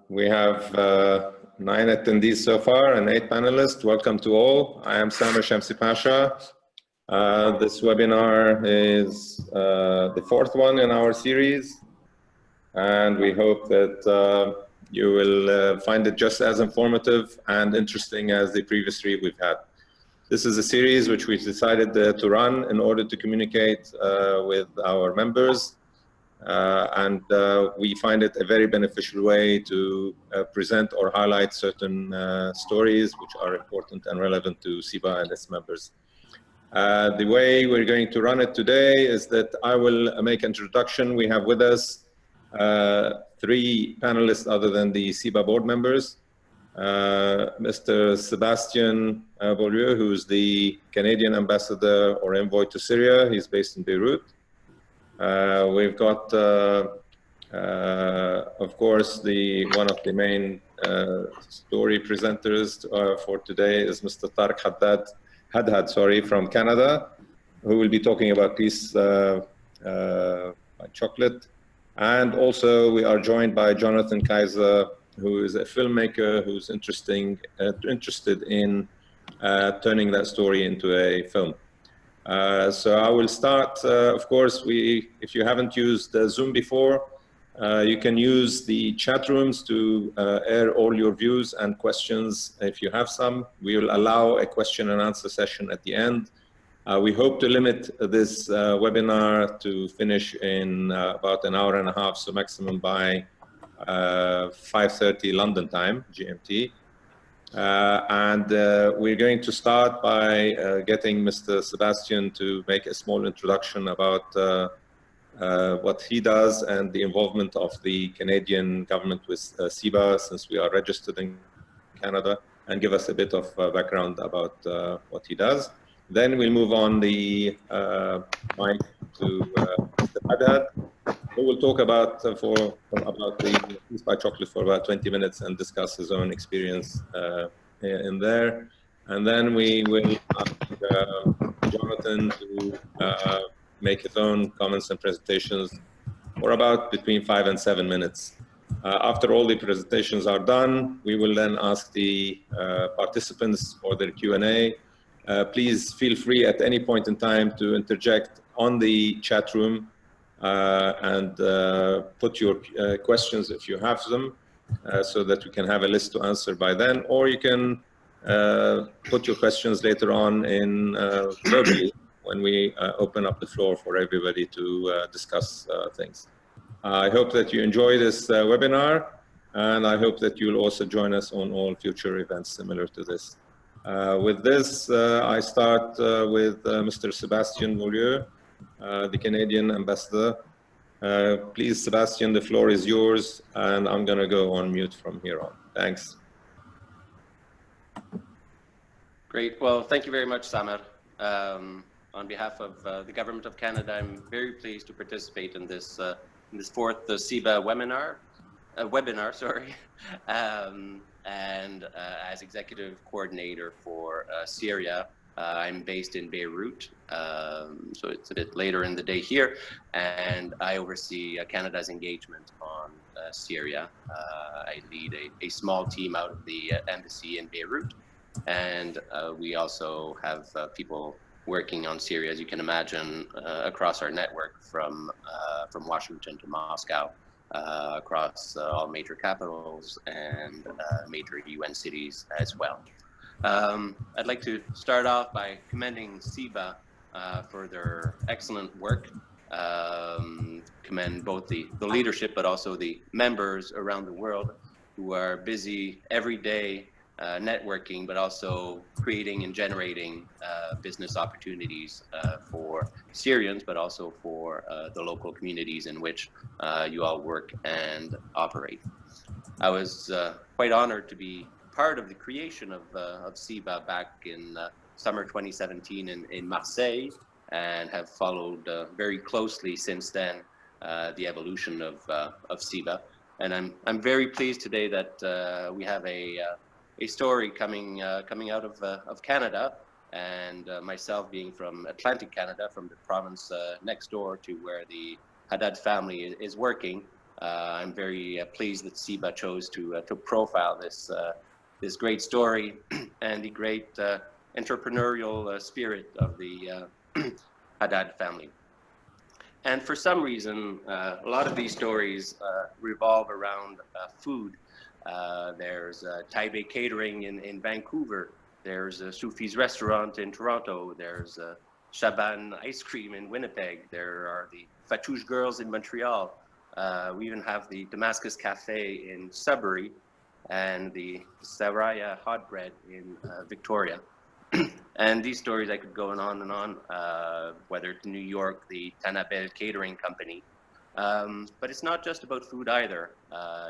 We have 9 attendees so far and 8 panelists. Welcome to all. I am Samer Shamsi Pasha. This webinar is the 4th one in our series, and we hope that you will find it just as informative and interesting as the previous 3 we've had. This is a series which we decided to run in order to communicate with our members. We find it a very beneficial way to present or highlight certain stories which are important and relevant to SIBA and its members. The way we're going to run it today is that I will make an introduction. We have with us 3 panelists other than the SIBA board members. Mr. Sebastien Beaulieu, who's the Canadian ambassador or envoy to Syria. He's based in Beirut. We've got, of course, one of the main story presenters for today is Mr. Tareq Hadahd, from Canada, who will be talking about peace by chocolate. And also we are joined by Jonathan Keijser, who is a filmmaker who's interested in turning that story into a film. So I will start, of course, if you haven't used Zoom before, you can use the chat rooms to air all your views and questions if you have some. We will allow a question and answer session at the end. We hope to limit this webinar to finish in about an hour and a half, so maximum by 5:30 London time, GMT. We're going to start by getting Mr. Sebastien to make a small introduction about what he does and the involvement of the Canadian government with SIBA, since we are registered in Canada, and give us a bit of background about what he does. Then we'll move on the mic to Mr. Hadahd, who will talk about the Peace by Chocolate for about 20 minutes and discuss his own experience in there. And then we will ask Jonathan to make his own comments and presentations for about between 5 and 7 minutes. After all the presentations are done, we will then ask the participants for their Q&A. Please feel free at any point in time to interject on the chat room and put your questions if you have them, so that we can have a list to answer by then, or you can put your questions later on in verbally when we open up the floor for everybody to discuss things. I hope that you enjoy this webinar, and I hope that you'll also join us on all future events similar to this. With this, I start with Mr. Sebastien Beaulieu, the Canadian ambassador. Please, Sebastien, the floor is yours, and I'm going to go on mute from here on. Thanks. Great. Well, thank you very much, Samer. On behalf of the Government of Canada, I'm very pleased to participate in this 4th SIBA webinar. As executive coordinator for Syria, I'm based in Beirut, so it's a bit later in the day here, and I oversee Canada's engagement on Syria. I lead a small team out of the embassy in Beirut, and we also have people working on Syria, as you can imagine, across our network from Washington to Moscow, across all major capitals and major UN cities as well. I'd like to start off by commending SIBA for their excellent work. Commend both the leadership, but also the members around the world who are busy every day networking, but also creating and generating business opportunities for Syrians, but also for the local communities in which you all work and operate. I was quite honored to be part of the creation of SIBA back in summer 2017 in Marseille, and have followed very closely since then the evolution of SIBA. And I'm very pleased today that we have a story coming out of Canada, and myself being from Atlantic Canada, from the province next door to where the Hadahd family is working. I'm very pleased that SIBA chose to profile this great story and the great entrepreneurial spirit of the Hadahd family. And for some reason, a lot of these stories revolve around food. There's Taipei Catering in Vancouver. There's Sufi's Restaurant in Toronto. There's Shaban Ice Cream in Winnipeg. There are the Fatouche Girls in Montreal. We even have the Damascus Cafe in Sudbury and the Saraya Hot Bread in Victoria. And these stories, I could go on and on, whether it's New York, the Tanabel Catering Company. But it's not just about food either.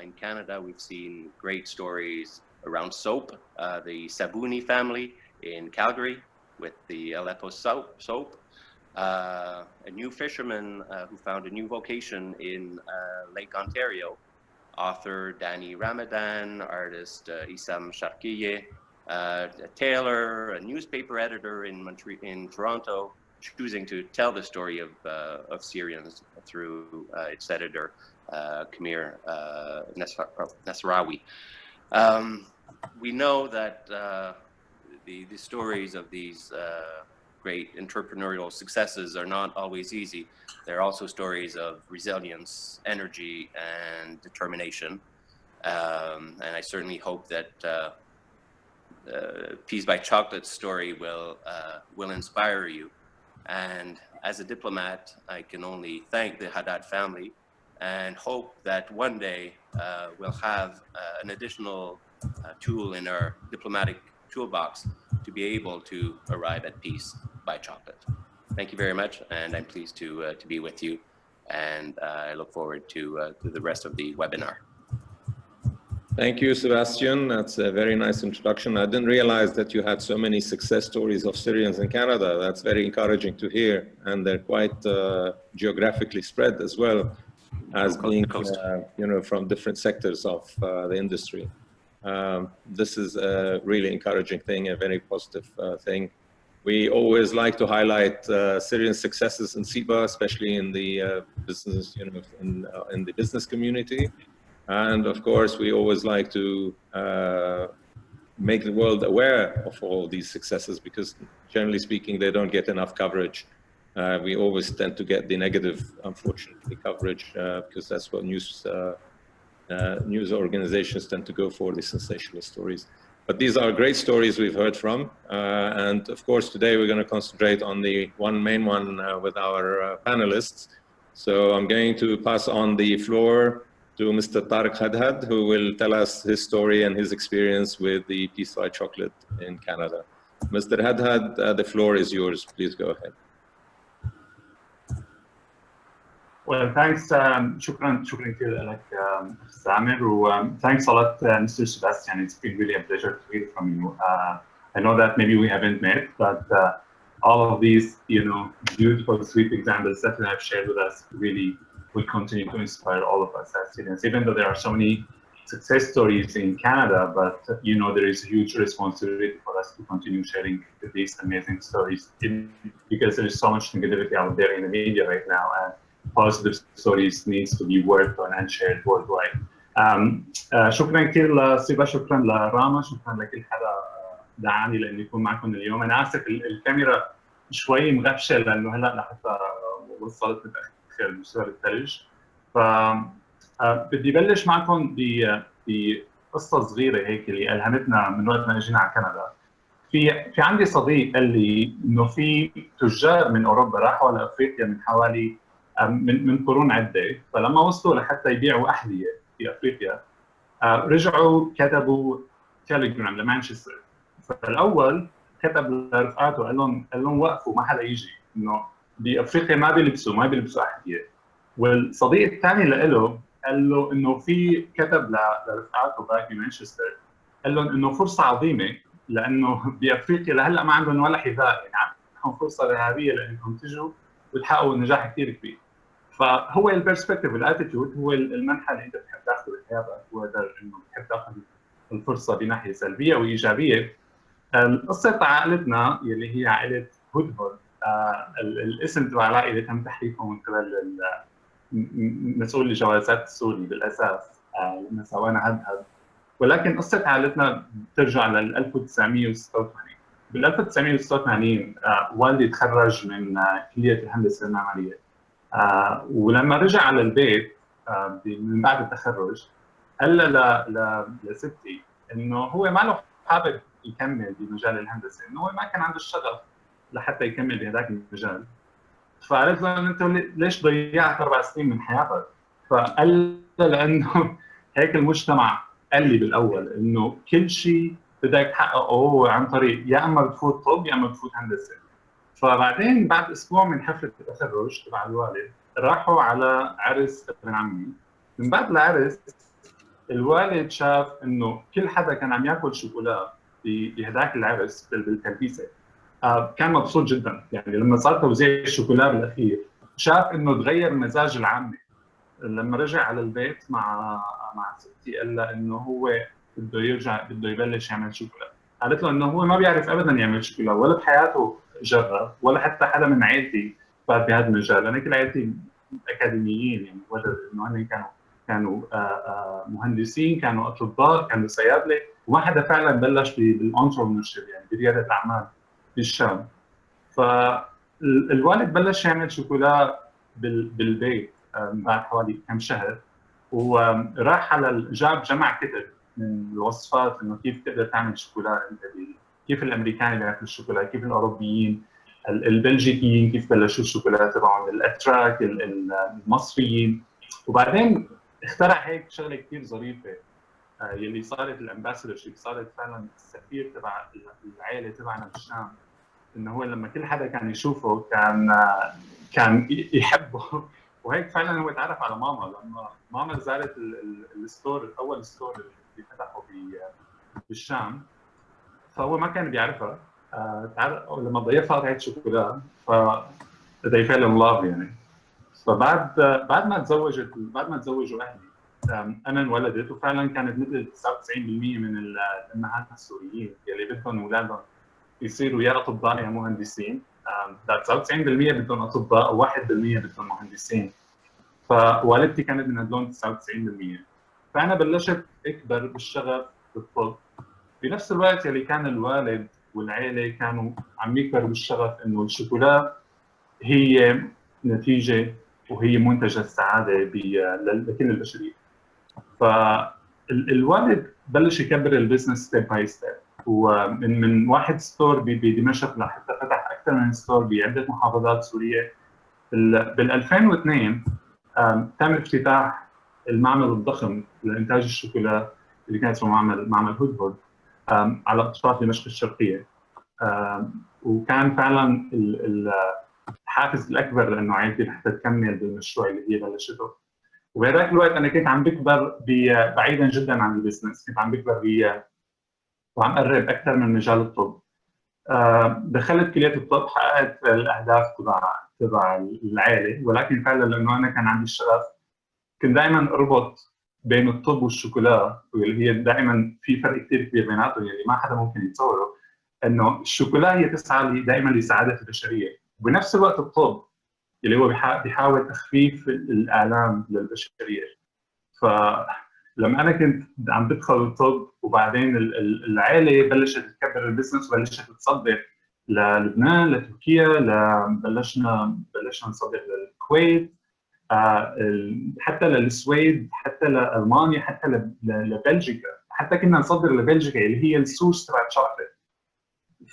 In Canada, we've seen great stories around soap, the Sabuni family in Calgary with the Aleppo soap. A new fisherman who found a new vocation in Lake Ontario, author Danny Ramadan, artist Issam Sharkiye, a tailor, a newspaper editor in Toronto, choosing to tell the story of Syrians through its editor, Kamir Nasrawi. We know that the stories of these great entrepreneurial successes are not always easy. They're also stories of resilience, energy, and determination. And I certainly hope that Peas by Chocolate story will inspire you. And as a diplomat, I can only thank the Hadahd family and hope that one day we'll have an additional tool in our diplomatic toolbox to be able to arrive at peace by chocolate. Thank you very much, and I'm pleased to be with you, and I look forward to the rest of the webinar. Thank you, Sebastian. That's a very nice introduction. I didn't realize that you had so many success stories of Syrians in Canada. That's very encouraging to hear, and they're quite geographically spread as well as being, from different sectors of the industry. This is a really encouraging thing, a very positive thing. We always like to highlight Syrian successes in SIBA, especially in the business, in the business community. And of course, we always like to make the world aware of all these successes because generally speaking, they don't get enough coverage. We always tend to get the negative, unfortunately, coverage because that's what news organizations tend to go for, the sensational stories. But these are great stories we've heard from. And of course, today we're going to concentrate on the main one with our panelists. So I'm going to pass on the floor to Mr.Tareq Hadahd, who will tell us his story and his experience with the Peas by Chocolate in Canada. Mr. Hadahd, the floor is yours. Please go ahead. Well, thanks. شكرا كثير لك سامر, thanks a lot, Mr. Sebastian. It's been really a pleasure to hear from you. I know that maybe we haven't met, but all of these, beautiful, sweet examples that you have shared with us really will continue to inspire all of us as Syrians. Even though there are so many success stories in Canada, but there is a huge responsibility for us to continue sharing these amazing stories because there is so much negativity out there in the media right now. And positive stories needs to be worked on and shared worldwide. شكرا كثير لسيبا, شكرا لراما, شكرا لكل حدا دعاني لاني اكون معكم اليوم. انا اسف الكاميرا شوي مغبشه لانه هلا لحتى وصلت متاخر بسبب الثلج. بدي بلش معكم بقصه صغيره هيك اللي الهمتنا من وقت ما اجينا على كندا. في عندي صديق قال لي انه في تجار من اوروبا راحوا على افريقيا من حوالي من قرون عده، فلما وصلوا لحتى يبيعوا احذيه في افريقيا رجعوا كتبوا تيليجرام لمانشستر. فالاول كتب لرفقاته قال لهم وقفوا ما حدا يجي، انه بافريقيا ما بيلبسوا احذيه. والصديق الثاني له قال له انه في كتب لرفقاته باك بمانشستر قال لهم انه فرصه عظيمه لانه بافريقيا لهلا ما عندهم ولا حذاء، يعني عندهم فرصه ذهبيه لانكم تجوا وتحققوا نجاح كثير كبير. فهو البرسبكتيف والاتيتيود هو المنحى اللي انت بتحب تاخذه بحياتك، هو انه بتحب تاخذ الفرصه بناحيه سلبيه وايجابيه. قصه عائلتنا اللي هي عائله هدهد، الاسم تبع العائله تم تحريفه من قبل مسؤول لجوازات السوري بالاساس لما سوينا هدهد. ولكن قصه عائلتنا بترجع لل 1986. بال 1986 والدي تخرج من كليه الهندسه المعماريه، ولما رجع على البيت من بعد التخرج قال لستي انه هو ما له حابب يكمل بمجال الهندسه، انه هو ما كان عنده الشغف لحتى يكمل بهذاك المجال. فقالت له انت ليش ضيعت 4 سنين من حياتك؟ فقال لانه هيك المجتمع قال لي بالاول انه كل شيء بدك تحققه عن طريق يا اما بتفوت طب يا اما بتفوت هندسه. فبعدين بعد اسبوع من حفله التخرج تبع الوالد راحوا على عرس ابن عمي. من بعد العرس الوالد شاف انه كل حدا كان عم ياكل شوكولا بهداك العرس بالتلفزه. كان مبسوط جدا، يعني لما صار توزيع الشوكولا بالاخير شاف انه تغير مزاج العامه. لما رجع على البيت مع ستي قال لها انه هو بده يرجع، بده يبلش يعمل شوكولا. قالت له انه هو ما بيعرف ابدا يعمل شوكولا ولا بحياته جرب، ولا حتى حدا من عائلتي فات بهذا المجال. انا كل عائلتي اكاديميين، يعني ولا انه هن كانوا مهندسين، كانوا اطباء، كانوا صيادله، وما حدا فعلا بلش بالانتربرنورشيب يعني برياده الاعمال بالشام. فالوالد بلش يعمل شوكولا بالبيت بعد حوالي كم شهر، وراح على جمع كتب من الوصفات انه كيف تقدر تعمل شوكولا، كيف الامريكان بياكلوا الشوكولا، كيف الاوروبيين، البلجيكيين كيف بلشوا الشوكولا تبعهم، الاتراك، المصريين. وبعدين اخترع هيك شغله كثير ظريفه يلي صارت الامباسادورشيب، صارت فعلا السفير تبع العائله تبعنا بالشام. انه هو لما كل حدا كان يشوفه كان يحبه. وهيك فعلا هو تعرف على ماما لما ماما زارت الستور، اول ستور اللي فتحه بالشام، فهو ما كان بيعرفها. لما ضيفها قطعه شوكولا فبدا فعلا لاف يعني. فبعد ما تزوجوا اهلي انا انولدت، وفعلا كانت مثل 99% من الامهات السوريين يلي بدهم اولادهم يصيروا يا اطباء يا مهندسين. 99% بدهم اطباء و1% بدهم مهندسين. فوالدتي كانت من هدول 99%. فانا بلشت اكبر بالشغف بالطب. بنفس الوقت يلي كان الوالد والعائله كانوا عم يكبروا بالشغف انه الشوكولا هي نتيجه وهي منتج السعاده لكل البشريه. فالوالد بلش يكبر البزنس ستيب باي ستيب، ومن واحد ستور بدمشق لحتى فتح اكثر من ستور بعده محافظات سوريه. بال 2002 تم افتتاح المعمل الضخم لانتاج الشوكولا اللي كان اسمه معمل هدهد على اطراف دمشق الشرقيه. وكان فعلا الحافز الاكبر لانه عائلتي حتى تكمل بالمشروع اللي هي بلشته. وبهذاك الوقت انا كنت عم بكبر بعيدا جدا عن البزنس، كنت عم بكبر وعم قرب اكثر من مجال الطب. دخلت كليه الطب، حققت الاهداف تبع العائله، ولكن فعلا لانه انا كان عندي الشغف كنت دائما اربط بين الطب والشوكولا، واللي هي دائما في فرق كثير كبير بيناتهم اللي ما حدا ممكن يتصوره. انه الشوكولا هي تسعى دائما لسعاده البشريه، وبنفس الوقت الطب اللي هو بيحاول تخفيف الآلام للبشريه. فلما انا كنت عم بدخل الطب وبعدين العائله بلشت تكبر البزنس وبلشت تصدر للبنان، لتركيا، بلشنا نصدر للكويت، حتى للسويد، حتى لالمانيا، حتى لبلجيكا، حتى كنا نصدر لبلجيكا اللي هي السوس تبع الشوكلا.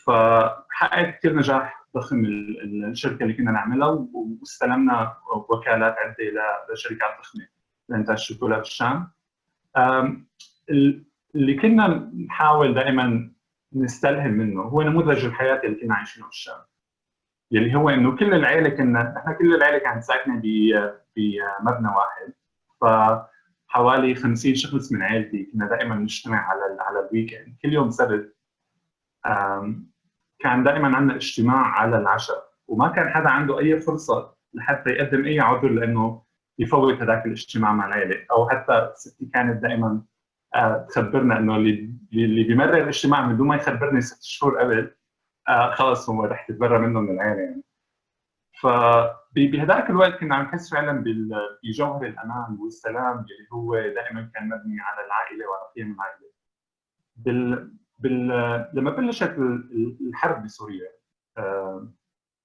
فحققت كثير نجاح ضخم الشركه اللي كنا نعملها، واستلمنا وكالات عده لشركات ضخمه لانتاج الشوكولا بالشام. اللي كنا نحاول دائما نستلهم منه هو نموذج الحياه اللي كنا عايشينه بالشام، اللي هو انه كل العائله كل العائله كانت ساكنه بمبنى واحد. فحوالي 50 شخص من عائلتي كنا دائما نجتمع على الويكند. كل يوم سبت كان دائما عندنا اجتماع على العشاء، وما كان حدا عنده اي فرصه لحتى يقدم اي عذر لانه يفوت هذاك الاجتماع مع العائله. او حتى ستي كانت دائما تخبرنا انه اللي بيمرر الاجتماع من دون ما يخبرني 6 شهور قبل خلص هو رح تتبرى منه من العائله يعني. فبهذاك الوقت كنا عم نحس فعلا بجوهر الامان والسلام اللي هو دائما كان مبني على العائله وعلى قيم العائله. لما بلشت الحرب بسوريا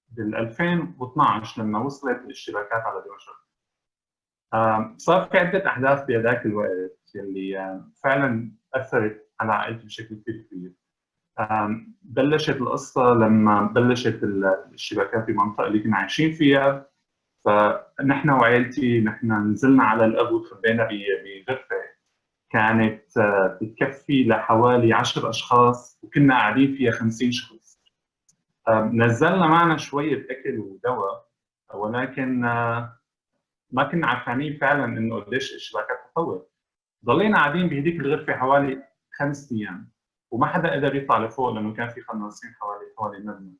بال 2012 لما وصلت الشبكات على دمشق، صار في عده احداث بهذاك الوقت اللي فعلا اثرت على عائلتي بشكل كثير كبير. بلشت القصه لما بلشت الشبكات بالمنطقه اللي كنا عايشين فيها، فنحن وعائلتي نزلنا على الاب وتخبينا بغرفه كانت بتكفي لحوالي 10 اشخاص وكنا قاعدين فيها 50 شخص. نزلنا معنا شويه اكل ودواء، ولكن ما كنا عارفين فعلا انه قديش الشبكات تطور. ضلينا قاعدين بهديك الغرفه حوالي 5 ايام وما حدا قدر يطلع لفوق لانه كان في قناصين حوالي المبنى.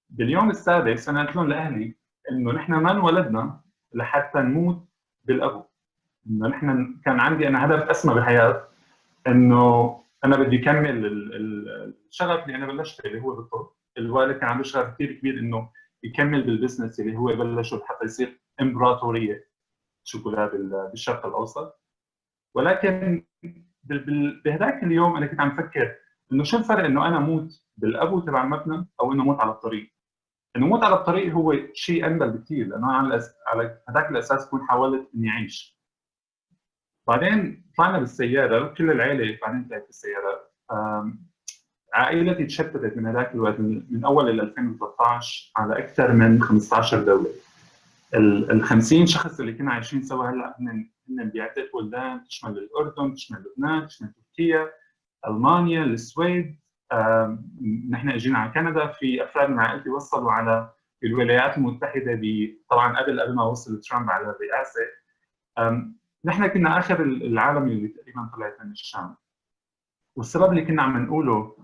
باليوم السادس انا قلت لهم لاهلي انه نحن ما انولدنا لحتى نموت بالابو، انه نحن كان عندي انا هدف اسمى بالحياه، انه انا بدي اكمل الشغف اللي انا بلشته اللي هو بالطب. الوالد كان عنده شغف كثير كبير انه يكمل بالبزنس اللي هو بلشه حتى يصير امبراطوريه شوكلا بالشرق الاوسط. ولكن بهذاك اليوم انا كنت عم فكر انه شو الفرق انه انا اموت بالابو تبع المبنى او انه اموت على الطريق. انه اموت على الطريق هو شيء انبل بكثير، لانه على هذاك الاساس كنت حاولت اني اعيش. بعدين طلعنا بالسياره وكل العائله بعدين طلعت بالسياره. عائلتي تشتتت من هذاك الوقت من اول 2013 على اكثر من 15 دوله. ال 50 شخص اللي كنا عايشين سوا هلا هن بعدة بلدان تشمل الاردن، تشمل لبنان، تشمل تركيا، المانيا، السويد. نحن اجينا على كندا. في افراد من عائلتي وصلوا على الولايات المتحده طبعا قبل ما وصل ترامب على الرئاسه. نحن كنا اخر العالم اللي تقريبا طلعت من الشام. والسبب اللي كنا عم نقوله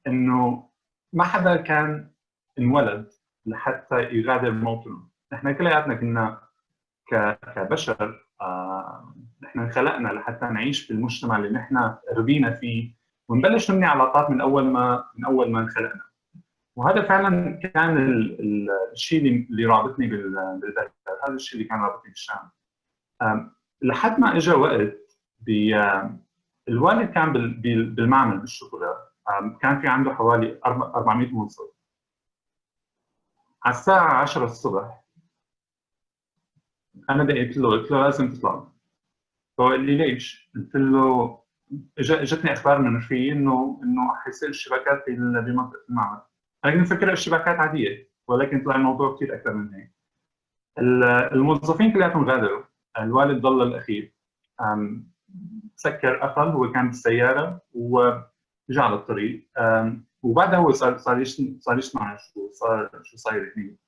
انه ما حدا كان انولد لحتى يغادر موطنه. نحن كلياتنا كنا كبشر نحن انخلقنا لحتى نعيش في المجتمع اللي نحن ربينا فيه ونبلش نبني علاقات من اول ما انخلقنا. وهذا فعلا كان الشيء اللي رابطني بالبلد، هذا الشيء اللي كان رابطني بالشام. لحد ما اجى وقت الوالد كان بالمعمل بالشوكلا، كان في عنده حوالي 400 موظف. على الساعه 10 الصبح انا قلت له لازم تطلع. فقال لي ليش؟ قلت له اجتني اخبار من رفيقي انه حيصير الشبكات بمنطقه المعمل. انا كنت مفكر الشبكات عاديه، ولكن طلع الموضوع كثير اكثر من هيك. الموظفين كلياتهم غادروا، الوالد ضل الاخير. سكر قفل، هو كان بالسياره ورجع على الطريق. وبعدها هو صار يسمع شو صاير هنيك.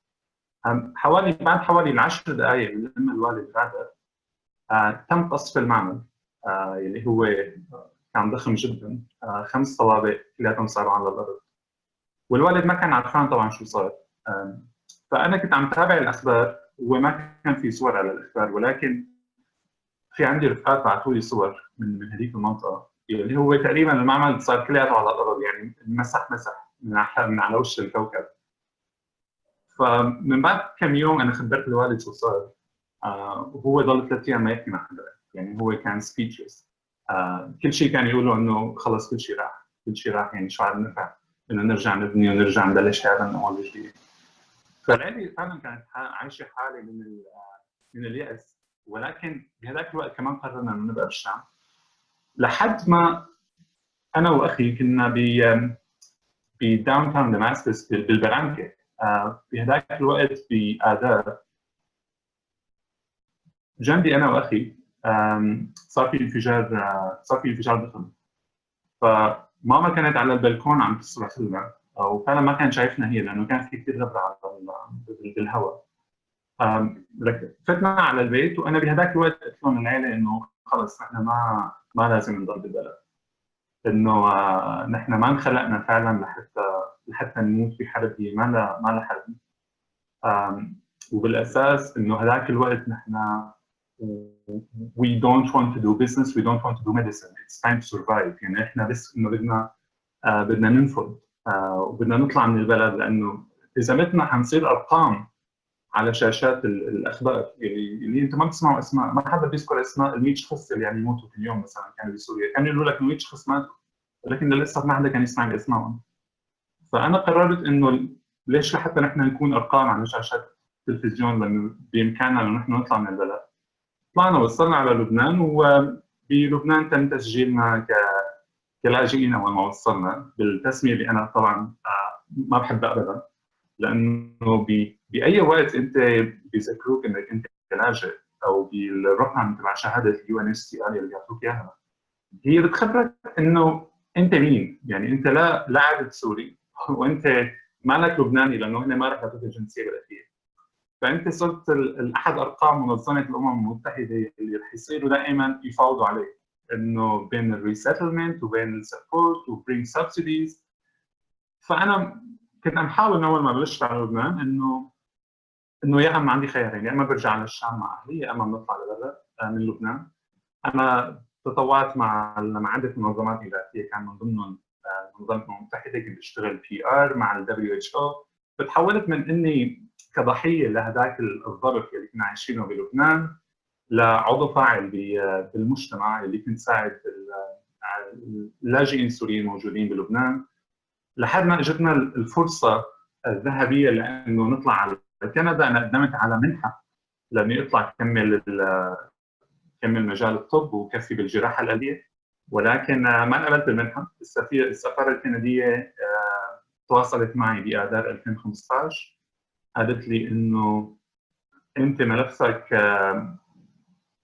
بعد حوالي 10 دقائق من لما الوالد غادر تم قصف المعمل اللي هو كان ضخم جدا. 5 طوابق كلياتهم صاروا على الارض، والوالد ما كان عارفان طبعا شو صار. فانا كنت عم تابع الاخبار وما كان في صور على الاخبار، ولكن في عندي رفقات بعثوا لي صور من هذيك المنطقه اللي هو تقريبا المعمل صار كلياته على الارض، يعني مسح من على وش الكوكب. فمن بعد كم يوم انا خبرت الوالد شو صار، وهو ضل 3 ايام ما يحكي مع حدا، يعني هو كان سبيتشلس. كل شيء كان يقوله انه خلص كل شيء راح، يعني شو عاد نفع انه نرجع نبني ونرجع نبلش حياتنا من اول وجديد. فالعائله فعلا كانت عايشه حاله من اليأس. ولكن بهذاك الوقت كمان قررنا انه نبقى بالشام، لحد ما انا واخي كنا بداون تاون دماسكس بالبرانكه. بهذاك الوقت بآذار جنبي انا واخي صار في انفجار ضخم. فماما كانت على البلكون عم تصرخ لنا، وفعلا ما كان شايفنا هي لانه كان في كثير غبره بالهواء. فتنا على البيت، وانا بهذاك الوقت قلت لهم العيله انه خلص نحن ما لازم نضل بالبلد، انه نحن ما انخلقنا فعلا لحتى نموت في حرب. هي ما لها حرب. وبالاساس انه هذاك الوقت نحن we don't want to do business, we don't want to do medicine, it's time to survive. يعني احنا بس انه بدنا ننفض وبدنا نطلع من البلد، لانه اذا متنا حنصير ارقام على شاشات الاخبار اللي انتم ما بتسمعوا اسماء، ما حدا بيذكر اسماء ال 100 شخص اللي يعني يموتوا كل يوم مثلا كانوا بسوريا، كانوا يقولوا لك 100 شخص ماتوا ولكن للاسف ما حدا كان يسمع اسمائهم. فانا قررت انه ليش لحتى نحن نكون ارقام على شاشات التلفزيون لانه بامكاننا انه نحن نطلع من البلد. طلعنا وصلنا على لبنان، وبلبنان تم تسجيلنا كلاجئين اول ما وصلنا بالتسميه اللي انا طبعا ما بحبها ابدا، لانه باي وقت انت بيذكروك انك انت لاجئ او بالرقم تبع شهاده UNHCR اللي بيعطوك اياها، هي بتخبرك انه انت مين، يعني انت لا عبد سوري وانت مالك لبناني لانه هن ما رح يعطوك الجنسيه بالاخير. فانت صرت احد ارقام منظمه الامم المتحده اللي رح يصيروا دائما يفاوضوا عليك، انه بين الريسيتلمنت وبين السبورت وبرينج سبسيديز. فانا كنت عم حاول اول ما بلشت على لبنان انه يا اما عندي خيارين، يا اما برجع على الشام مع اهلي يا اما بنطلع لبرا من لبنان. انا تطوعت مع عده منظمات اغاثيه، كان من ضمنهم منظمه الامم المتحده، كنت بشتغل PR مع ال WHO. فتحولت من اني كضحيه لهذاك الظرف اللي كنا عايشينه بلبنان لعضو فاعل بالمجتمع اللي كنت ساعد اللاجئين السوريين الموجودين بلبنان، لحد ما اجتنا الفرصه الذهبيه لانه نطلع على كندا. انا قدمت على منحه لاني اطلع كمل مجال الطب وكفي بالجراحه القلبيه، ولكن ما انقبلت بالمنحه. السفاره الكنديه تواصلت معي باذار 2015، قالت لي انه انت ملفك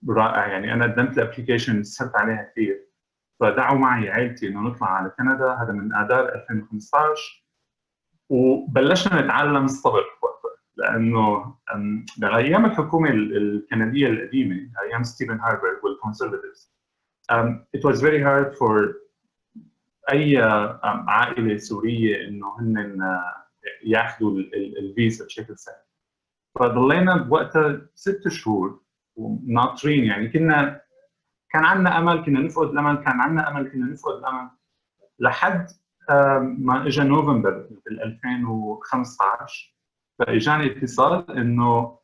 رائع، يعني انا قدمت الابلكيشن سهلت عليها كثير، فدعوا معي عائلتي انه نطلع على كندا. هذا من اذار 2015، وبلشنا نتعلم الصبر وقتها، لانه بايام الحكومه الكنديه القديمه ايام ستيفن هاربر والكونسرفاتيفز it was very hard for اي عائله سوريه انه هن ياخذوا الفيزا بشكل سهل. فضلينا بوقتها 6 شهور وناطرين، يعني كان عندنا امل كنا نفقد الامل، كان عندنا امل كنا نفقد الامل، لحد ما اجى نوفمبر بال 2015 فاجاني اتصال انه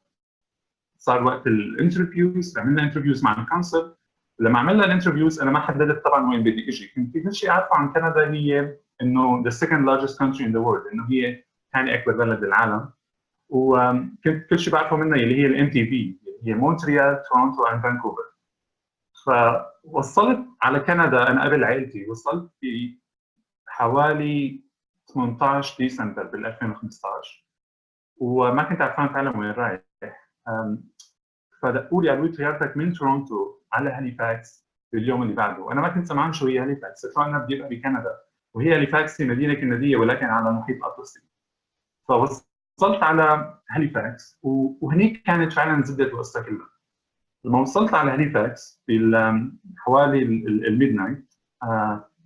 صار وقت الانترفيوز. عملنا انترفيوز مع الكونسل. لما عملنا الانترفيوز انا ما حددت طبعا وين بدي اجي، كنت كل شيء اعرفه عن كندا هي انه the second largest country in the world، انه هي ثاني اكبر بلد بالعالم، وكنت كل شيء بعرفه منها اللي هي الMTV اللي هي مونتريال تورونتو اند فانكوفر. فوصلت على كندا انا قبل عائلتي، وصلت في حوالي 18 ديسمبر بال 2015 وما كنت عارفان فعلا وين رايح. فدقوا لي قالوا لي طيارتك من تورونتو على هاليفاكس باليوم اللي بعده. انا ما كنت سمعان شو هي هاليفاكس، قلت لهم بيبقى بكندا، وهي هاليفاكس هي مدينه كنديه ولكن على المحيط الاطلسي. فوصلت على هاليفاكس وهنيك كانت فعلا زبده القصه كلها. لما وصلت على هاليفاكس حوالي الميد نايت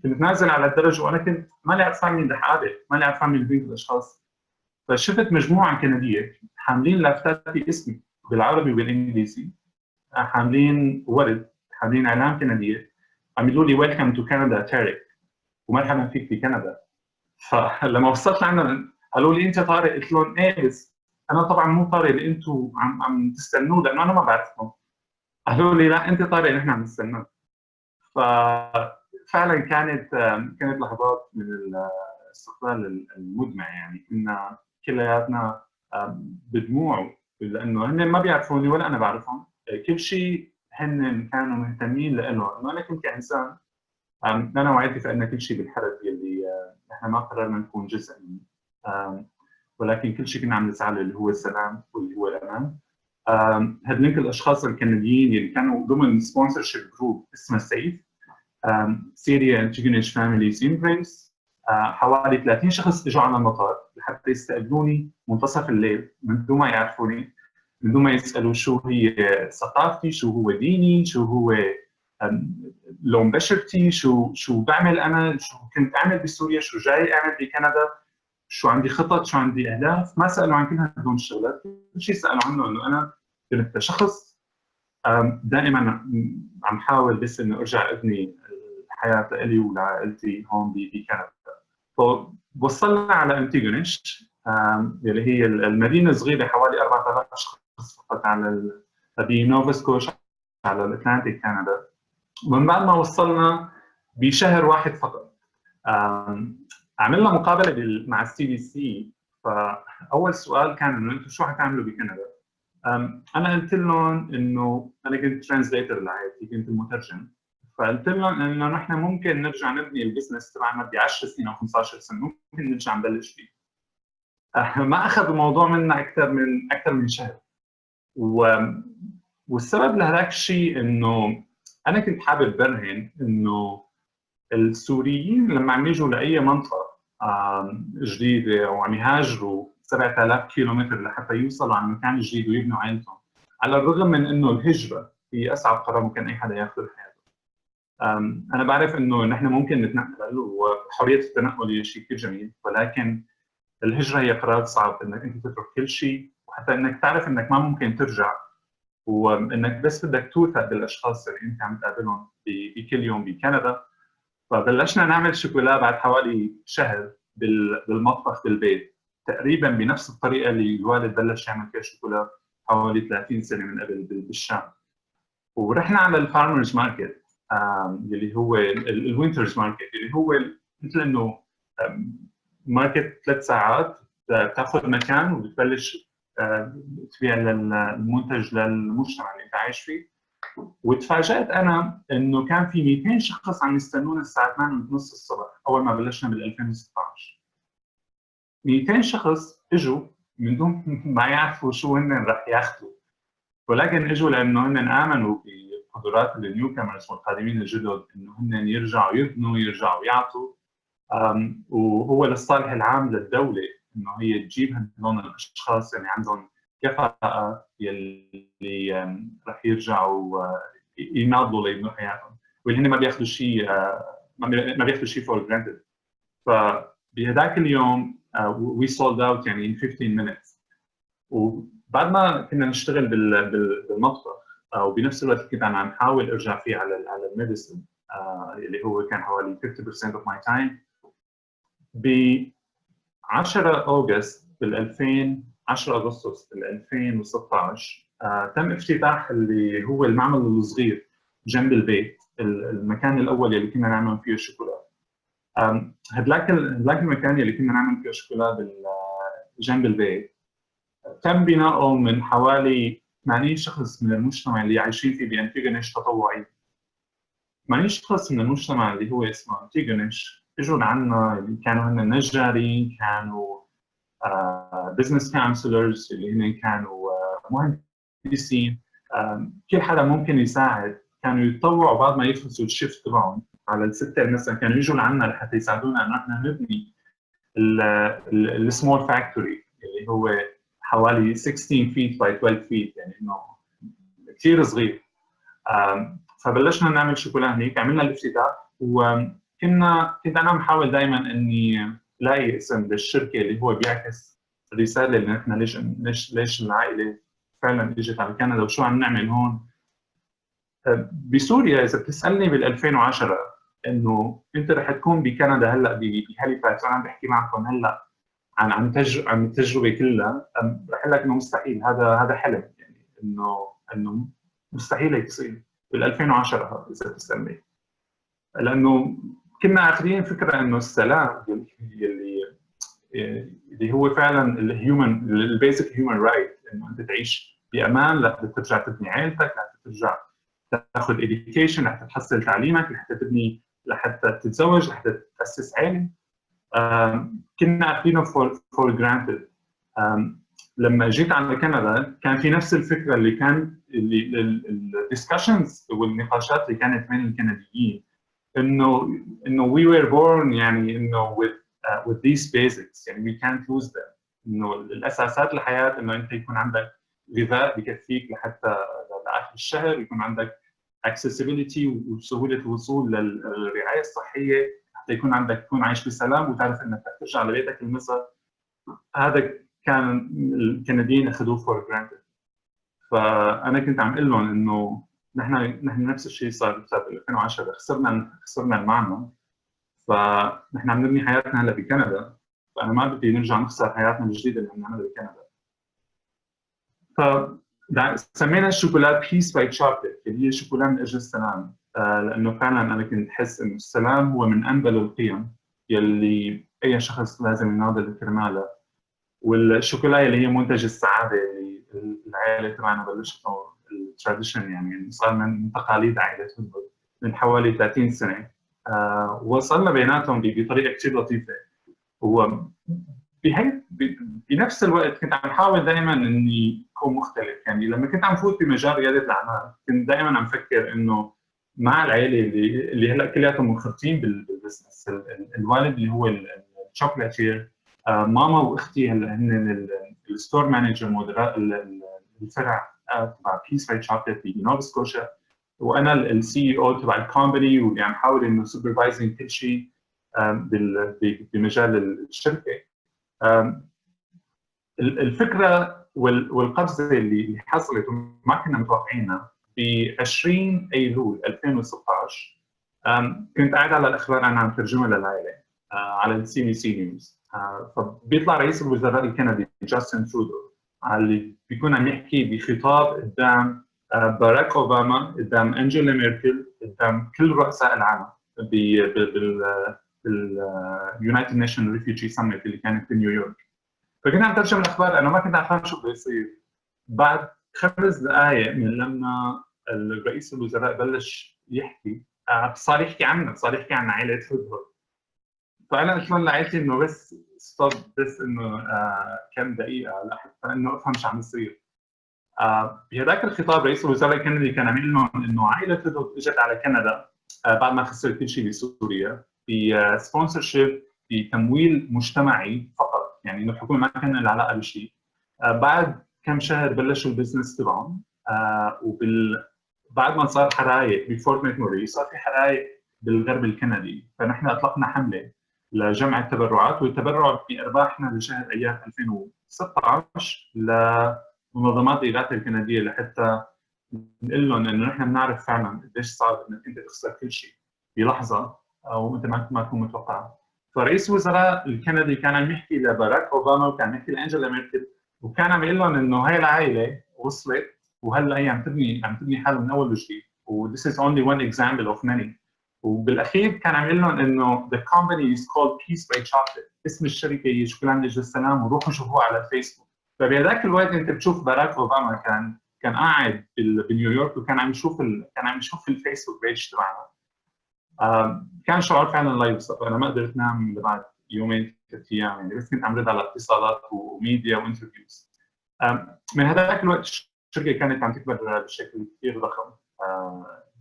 كنت نازل على الدرج وانا كنت ماني عرفان مين رح اقابل، ماني عرفان مين بين الاشخاص. فشفت مجموعه كنديه حاملين لافتات اسمي بالعربي وبالانجليزي، حاملين ورد، حاملين اعلام كنديه، عملوا لي ويلكم تو كندا تاريك، ومرحبا فيك في كندا. فلما وصلت لعندهم قالوا لي انت طارق؟ قلت لهم ايه، بس انا طبعا مو طارق اللي انتم عم تستنوه لانه انا ما بعرفكم. قالوا لي لا انت طارق نحن عم نستناك. ففعلا كانت لحظات من الاستقبال المدمع، يعني كنا كلياتنا بدموع لانه هن ما بيعرفوني ولا انا بعرفهم. كل شيء هن كانوا مهتمين له انه انا كنت كانسان، انا وعائلتي فقدنا كل شيء بالحرب اللي احنا ما قررنا نكون جزء منه، ولكن كل شيء كنا عم نسعى له اللي هو السلام واللي هو الامان. هذول الاشخاص الكنديين اللي كانوا ضمن سبونسرشيب جروب اسمه السيد، سوريا انتجنيش فاميليز امبريس. حوالي 30 شخص اجوا على المطار لحتى يستقبلوني منتصف الليل من دون ما يعرفوني، من دون ما يسالوا شو هي ثقافتي، شو هو ديني، شو هو لون بشرتي، شو بعمل انا، شو كنت اعمل بسوريا، شو جاي اعمل بكندا، شو عندي خطط، شو عندي اهداف. ما سالوا عن كل هدول الشغلات، كل شيء سالوا عنه انه انا كنت شخص دائما عم حاول بس انه ارجع ابني الحياه لي ولعائلتي هون بكندا. فوصلنا على انتيغونيش، اللي هي المدينه صغيره حوالي 4000 شخص فقط على بنوفا سكوشا على الاتلانتيك كندا. ومن بعد ما وصلنا بشهر واحد فقط عملنا مقابله مع الCDC. فاول سؤال كان انه انتم شو حتعملوا بكندا؟ انا قلت لهم انه انا كنت ترانسليتر لعائلتي، كنت المترجم. فقلت لهم انه نحن ممكن نرجع نبني البزنس تبعنا ب 10 سنين او 15 سنه، ممكن نرجع نبلش فيه. ما اخذ الموضوع منا اكثر من شهر. والسبب لهذاك الشيء انه انا كنت حابب برهن انه السوريين لما عم يجوا لاي منطقه جديده او عم يهاجروا 7000 كيلومتر لحتى يوصلوا على مكان جديد ويبنوا عائلتهم، على الرغم من انه الهجره هي اصعب قرار ممكن اي حدا ياخذه بحياته. انا بعرف انه نحن ممكن نتنقل وحريه التنقل هي شيء كثير جميل، ولكن الهجره هي قرار صعب، انك انت تترك كل شيء وحتى انك تعرف انك ما ممكن ترجع، وانك بس بدك توثق بالاشخاص اللي انت عم تقابلهم بكل يوم بكندا. فبلشنا نعمل شوكولا بعد حوالي شهر بالمطبخ بالبيت، تقريبا بنفس الطريقه اللي الوالد بلش يعمل فيها شوكولا حوالي 30 سنه من قبل بالشام. ورحنا على الفارمرز ماركت اللي هو الوينترز ماركت، اللي هو مثل انه ماركت 3 ساعات بتاخذ مكان وبتبلش تبيع المنتج للمجتمع اللي انت عايش فيه. وتفاجأت انا انه كان في 200 شخص عم يستنونا الساعه 8:30 الصبح اول ما بلشنا بال 2016. 200 شخص اجوا من دون ما يعرفوا شو هن رح ياخذوا، ولكن اجوا لانه هن امنوا بقدرات النيو كامرز والقادمين الجدد انه هن يرجعوا يبنوا يرجعوا يعطوا. وهو للصالح العام للدوله انه هي تجيب هدول الاشخاص اللي عندهم كفاءه يلي رح يرجعوا يناضلوا ليبنوا حياتهم، واللي هن ما بياخذوا شيء ما بياخذوا شيء فور جرانتد. فبهداك اليوم وي سولد اوت يعني in 15 minutes. وبعد ما كنا نشتغل بالمطبخ وبنفس الوقت كنت انا عم حاول ارجع فيه على الميديسن اللي هو كان حوالي 50% of my time. ب 10 أغسطس بال 10 أغسطس بال 2016 تم افتتاح اللي هو المعمل الصغير جنب البيت، المكان الأول اللي كنا نعمل فيه الشوكولا. هدلاك المكان اللي كنا نعمل فيه الشوكولا جنب البيت تم بناؤه من حوالي 80 شخص من المجتمع اللي عايشين فيه بأنتيغونيش تطوعي. 80 شخص من المجتمع اللي هو اسمه أنتيغونيش اجوا لعنا، اللي كانوا هن نجارين، كانوا بزنس كونسلرز اللي هن كانوا مهندسين، كل حدا ممكن يساعد. كانوا يتطوعوا بعد ما يخلصوا الشيفت تبعهم على 6 مثلا، كانوا يجوا لعنا لحتى يساعدونا انه احنا نبني السمول فاكتوري اللي هو حوالي 16 فيت باي 12 فيت، يعني انه كثير صغير. فبلشنا نعمل شوكولا هنيك، عملنا الافتتاح. كنت انا محاول دائما اني لاقي اسم للشركه اللي هو بيعكس الرساله اللي نحن ليش العائله فعلا اجت على كندا وشو عم نعمل هون. بسوريا اذا بتسالني بال 2010 انه انت رح تكون بكندا هلا بهاليفاكس، انا عم بحكي معكم هلا عن التجربه كلها، رح اقول لك انه مستحيل، هذا حلم، يعني انه مستحيل هيك يصير بال 2010 اذا بتسالني. لانه كنا اخذين فكره انه السلام اللي هو فعلا الهيومن البيسك هيومن رايت، انه انت تعيش بامان لحتى ترجع تبني عائلتك، لحتى ترجع تاخذ education، لحتى تحصل تعليمك، لحتى تبني، لحتى تتزوج، لحتى تاسس عائله. كنا اخذينه فور جرانتد. لما جيت على كندا كان في نفس الفكره اللي كان الديسكشنز والنقاشات اللي كانت بين الكنديين، انه we were born يعني انه with these basics، يعني we can't lose them. انه الاساسات الحياه انه انت يكون عندك غذاء بكفيك لحتى لاخر الشهر، يكون عندك accessibility وسهوله الوصول للرعايه الصحيه، حتى يكون عندك تكون عايش بسلام وتعرف انك ترجع لبيتك المساء. هذا كان الكنديين اخذوه فور جرانتد. فانا كنت عم اقول لهم انه نحن نفس الشيء صار بال 2010، خسرنا المعنى. فنحن عم نبني حياتنا هلا بكندا، فانا ما بدي نرجع نخسر حياتنا الجديده اللي بنعملها بكندا. سمينا الشوكولا بيس باي تشارتر، اللي هي شوكولا من اجل السلام، لانه فعلا انا كنت احس انه السلام هو من انبل القيم يلي اي شخص لازم يناضل كرمالها. والشوكولا اللي هي منتج السعاده اللي العائله تبعنا بلشته التراديشن، يعني صار من تقاليد عائلته من حوالي 30 سنه. وصلنا بيناتهم بطريقه كثير لطيفه. هو بنفس الوقت كنت عم حاول دائما اني اكون مختلف، يعني لما كنت عم فوت بمجال رياده الاعمال كنت دائما عم فكر انه مع العائله اللي هلا كلياتهم منخرطين بالبزنس، الوالد اللي هو الشوكلا، ماما واختي هلا هن الستور مانجر مدراء الفرع تبع بيس باي شوكليت في نوفا سكوشيا، وانا السي اي او تبع الكومباني واللي عم حاول انه سوبرفايزنج كل شيء بمجال الشركه. الفكره والقفزه اللي حصلت وما كنا متوقعينها ب 20 ايلول 2016. كنت قاعد على الاخبار انا عم ترجمها للعائله على السي بي سي نيوز، فبيطلع رئيس الوزراء الكندي جاستن ترودو اللي بيكون عم يحكي بخطاب قدام باراك اوباما، قدام انجيلا ميركل، قدام كل رؤساء العالم باليونايتد نيشن ريفيوجي سميت اللي كانت في نيويورك. فكنت عم ترجم الاخبار، انا ما كنت عارف شو بده يصير. بعد 5 دقائق من لما الرئيس الوزراء بلش يحكي، صار يحكي عنا، صار يحكي عن عائله هدهد. فانا قلت لهم لعائلتي انه بس ستوب، بس انه كم دقيقه لحتى انه افهم شو عم يصير. بهذاك الخطاب رئيس الوزراء الكندي كان عم يقول لهم انه عائله هدهد اجت على كندا بعد ما خسرت كل شيء بسوريا بسبونسرشيب، بتمويل مجتمعي فقط، يعني انه الحكومه ما كان لها علاقه بشيء. بعد كم شهر بلشوا البزنس تبعهم، بعد ما صار حرايق بفورت ماكموري، صار في حرايق بالغرب الكندي، فنحن اطلقنا حمله لجمع التبرعات، والتبرع بارباحنا بشهر ايار 2016 لمنظمات الإغاثة الكنديه لحتى نقول لهم انه نحن بنعرف فعلا قديش صعب انك انت تخسر كل شيء بلحظه وانت ما تكون متوقع. فرئيس الوزراء الكندي كان عم يحكي لباراك اوباما وكان عم يحكي لانجيلا ميركل، وكان عم يقول لهم انه هاي العائله وصلت وهلا هي عم تبني حالها من اول وجديد، و this is only one example of many. وبالاخير كان عم يقول لهم انه the company is called Peace by Chocolate، اسم الشركه هي شوكولا من اجل السلام، وروحوا شوفوها على الفيسبوك. فبهذاك الوقت انت بتشوف باراك اوباما كان قاعد بنيويورك وكان عم يشوف الفيسبوك بيج تبعنا. كان شعور فعلا لا يوصف. انا ما قدرت انام لبعد يومين 3 ايام، يعني بس كنت عم رد على اتصالات وميديا وانترفيوز. من هذاك الوقت الشركه كانت عم تكبر بشكل كثير ضخم.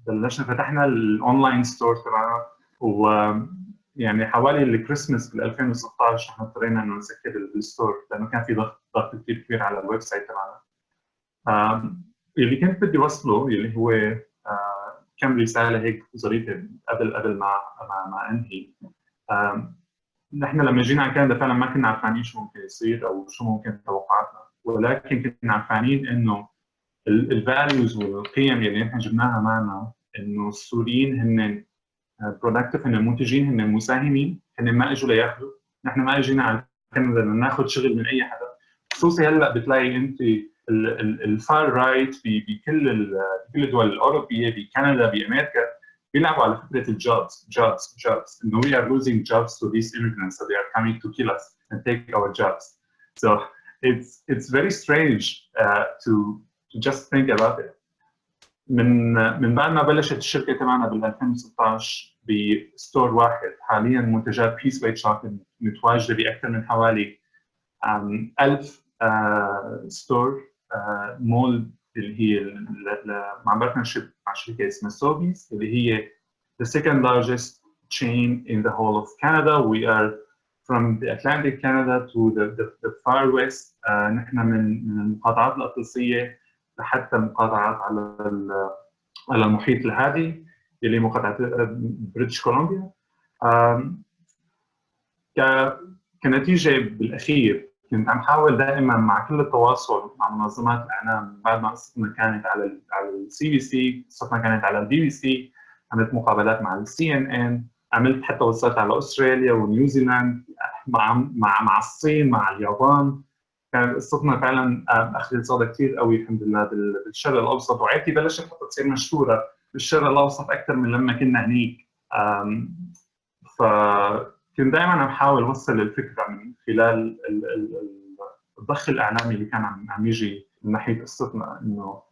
بلشنا فتحنا الاونلاين ستور تبعنا، ويعني حوالي الكريسماس بال 2016 احنا اضطرينا انه نسكر الستور لانه كان في ضغط كثير كبير على الويب سايت تبعنا. اللي كنت بدي وصله اللي هو كم رساله هيك ظريفه قبل ما انهي. نحن لما جينا على كندا فعلا ما كنا عارفين شو ممكن يصير او شو ممكن توقعاتنا، ولكن كنا عارفين انه الفاليوز والقيم اللي نحن جبناها معنا، انه السوريين هن برودكتيف، هن منتجين، هن مساهمين، هن ما اجوا لياخذوا. نحن ما اجينا على كندا ناخذ شغل من اي حدا، خصوصي هلا بتلاقي انت الفار رايت بكل الدول الاوروبيه، بكندا، بامريكا، بيلعبوا على فكره الجوبز انه we are losing jobs to these immigrants, so they are coming to kill us and take our jobs. So it's very strange to just think about it. من بعد ما بلشت الشركه تبعنا بال 2016 بستور واحد، حاليا منتجات بيس باي شوكليت متواجده باكثر من حوالي 1000 ستور مول، اللي هي مع بارتنرشيب مع شركه اسمها سوبيس، اللي هي the second largest chain in the whole of Canada. We are from the Atlantic Canada to the far west. نحن من المقاطعات الأطلسية لحتى المقاطعات على المحيط الهادي اللي مقاطعة بريتش كولومبيا. كنتيجة بالأخير كنت عم حاول دائما مع كل التواصل مع منظمات الإعلام، بعد ما قصتنا كانت على السي بي سي، قصتنا كانت على البي بي سي، عملت مقابلات مع السي ان ان، عملت حتى وصلت على استراليا ونيوزيلاند، مع الصين، مع اليابان. كانت قصتنا فعلا اخذت صدى كثير قوي الحمد لله بالشرق الاوسط، وعائلتي بلشت حتى تصير مشهوره بالشرق الاوسط اكثر من لما كنا هنيك. فكنت دائما عم حاول اوصل الفكره من خلال الضخ الاعلامي اللي كان عم يجي من ناحيه قصتنا، انه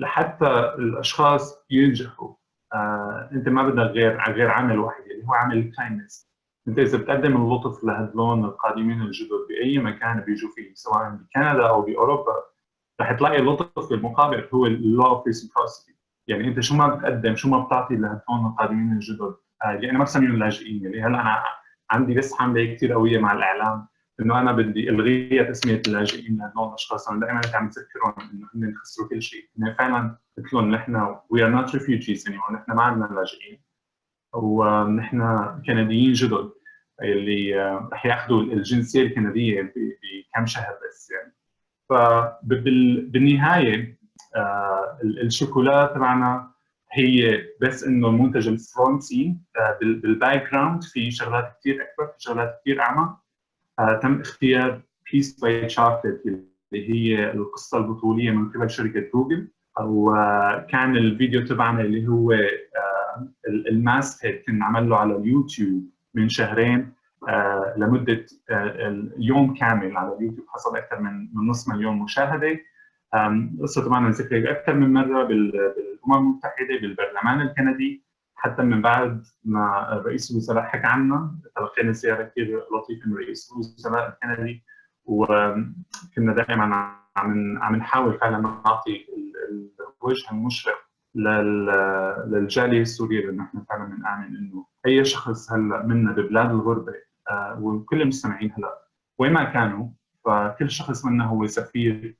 لحتى الاشخاص ينجحوا انت ما بدك غير عامل واحد اللي هو عامل الكايندنس. انت اذا بتقدم اللطف لهدول القادمين الجدد باي مكان بيجوا فيه سواء بكندا او باوروبا، رح تلاقي اللطف بالمقابل هو اللو اوف ريسبروسيتي. يعني انت شو ما بتقدم، شو ما بتعطي لهدول القادمين الجدد. يعني انا ما بسميهم اللاجئين، يعني هلا انا عندي بس حمله كثير قويه مع الاعلام انه انا بدي الغي تسميه اللاجئين لهدول الاشخاص. انا دائما عم بذكرهم انه هم خسروا كل شيء، انه فعلا قلت لهم نحن وي ار نوت ريفيوجيز، يعني نحن ما عندنا لاجئين، ونحن كنديين جدد اللي رح ياخذوا الجنسيه الكنديه بكم شهر بس. يعني فبالنهايه الشوكولا تبعنا هي بس انه المنتج الفرونسي. بالباك جراوند في شغلات كثير اكبر، في شغلات كثير اعمق. تم اختيار بيس باي تشارتد اللي هي القصه البطوليه من قبل شركه جوجل، وكان الفيديو تبعنا اللي هو الماست هيد كان عمل له على اليوتيوب من شهرين لمده يوم كامل على اليوتيوب، حصل اكثر من نص مليون مشاهده. القصه تبعنا ذكرت اكثر من مره بالامم المتحده، بالبرلمان الكندي، حتى من بعد ما رئيس الوزراء حكى عنا تلقينا زياره كثير لطيفه من رئيس الوزراء الكندي، وكنا دائما عم نحاول فعلا نعطي الوجه المشرق للجاليه السوريه، لانه احنا فعلا بنآمن انه اي شخص هلا منا ببلاد الغربه وكل المستمعين هلا وين ما كانوا، فكل شخص منا هو سفير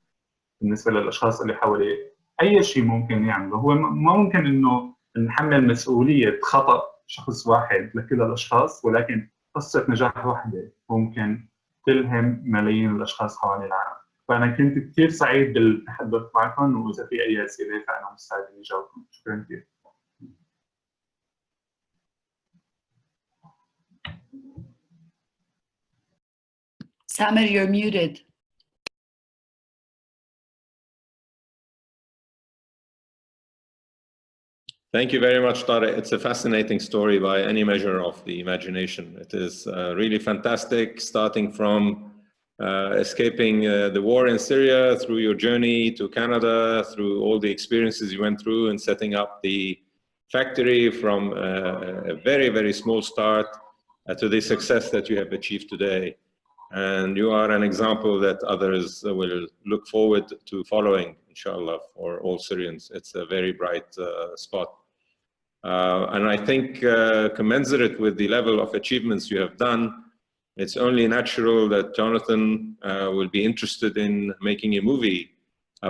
بالنسبه للاشخاص اللي حواليه. اي شيء ممكن يعمله، هو ما ممكن انه نحمل مسؤوليه خطا شخص واحد لكل الاشخاص، ولكن قصه نجاح واحده ممكن تلهم ملايين الاشخاص حوالين العالم. فانا كنت كثير سعيد بالتحدث معكم، واذا في اي اسئله فانا مستعد اني اجاوبكم. شكرا كثير. Samer, you're muted. Thank you very much, Tarek. It's a fascinating story by any measure of the imagination. It is really fantastic, starting from escaping the war in Syria, through your journey to Canada, through all the experiences you went through, and setting up the factory from a very, very small start to the success that you have achieved today. And you are an example that others will look forward to following, inshallah, for all Syrians. It's a very bright spot. And I think commensurate with the level of achievements you have done, it's only natural that Jonathan will be interested in making a movie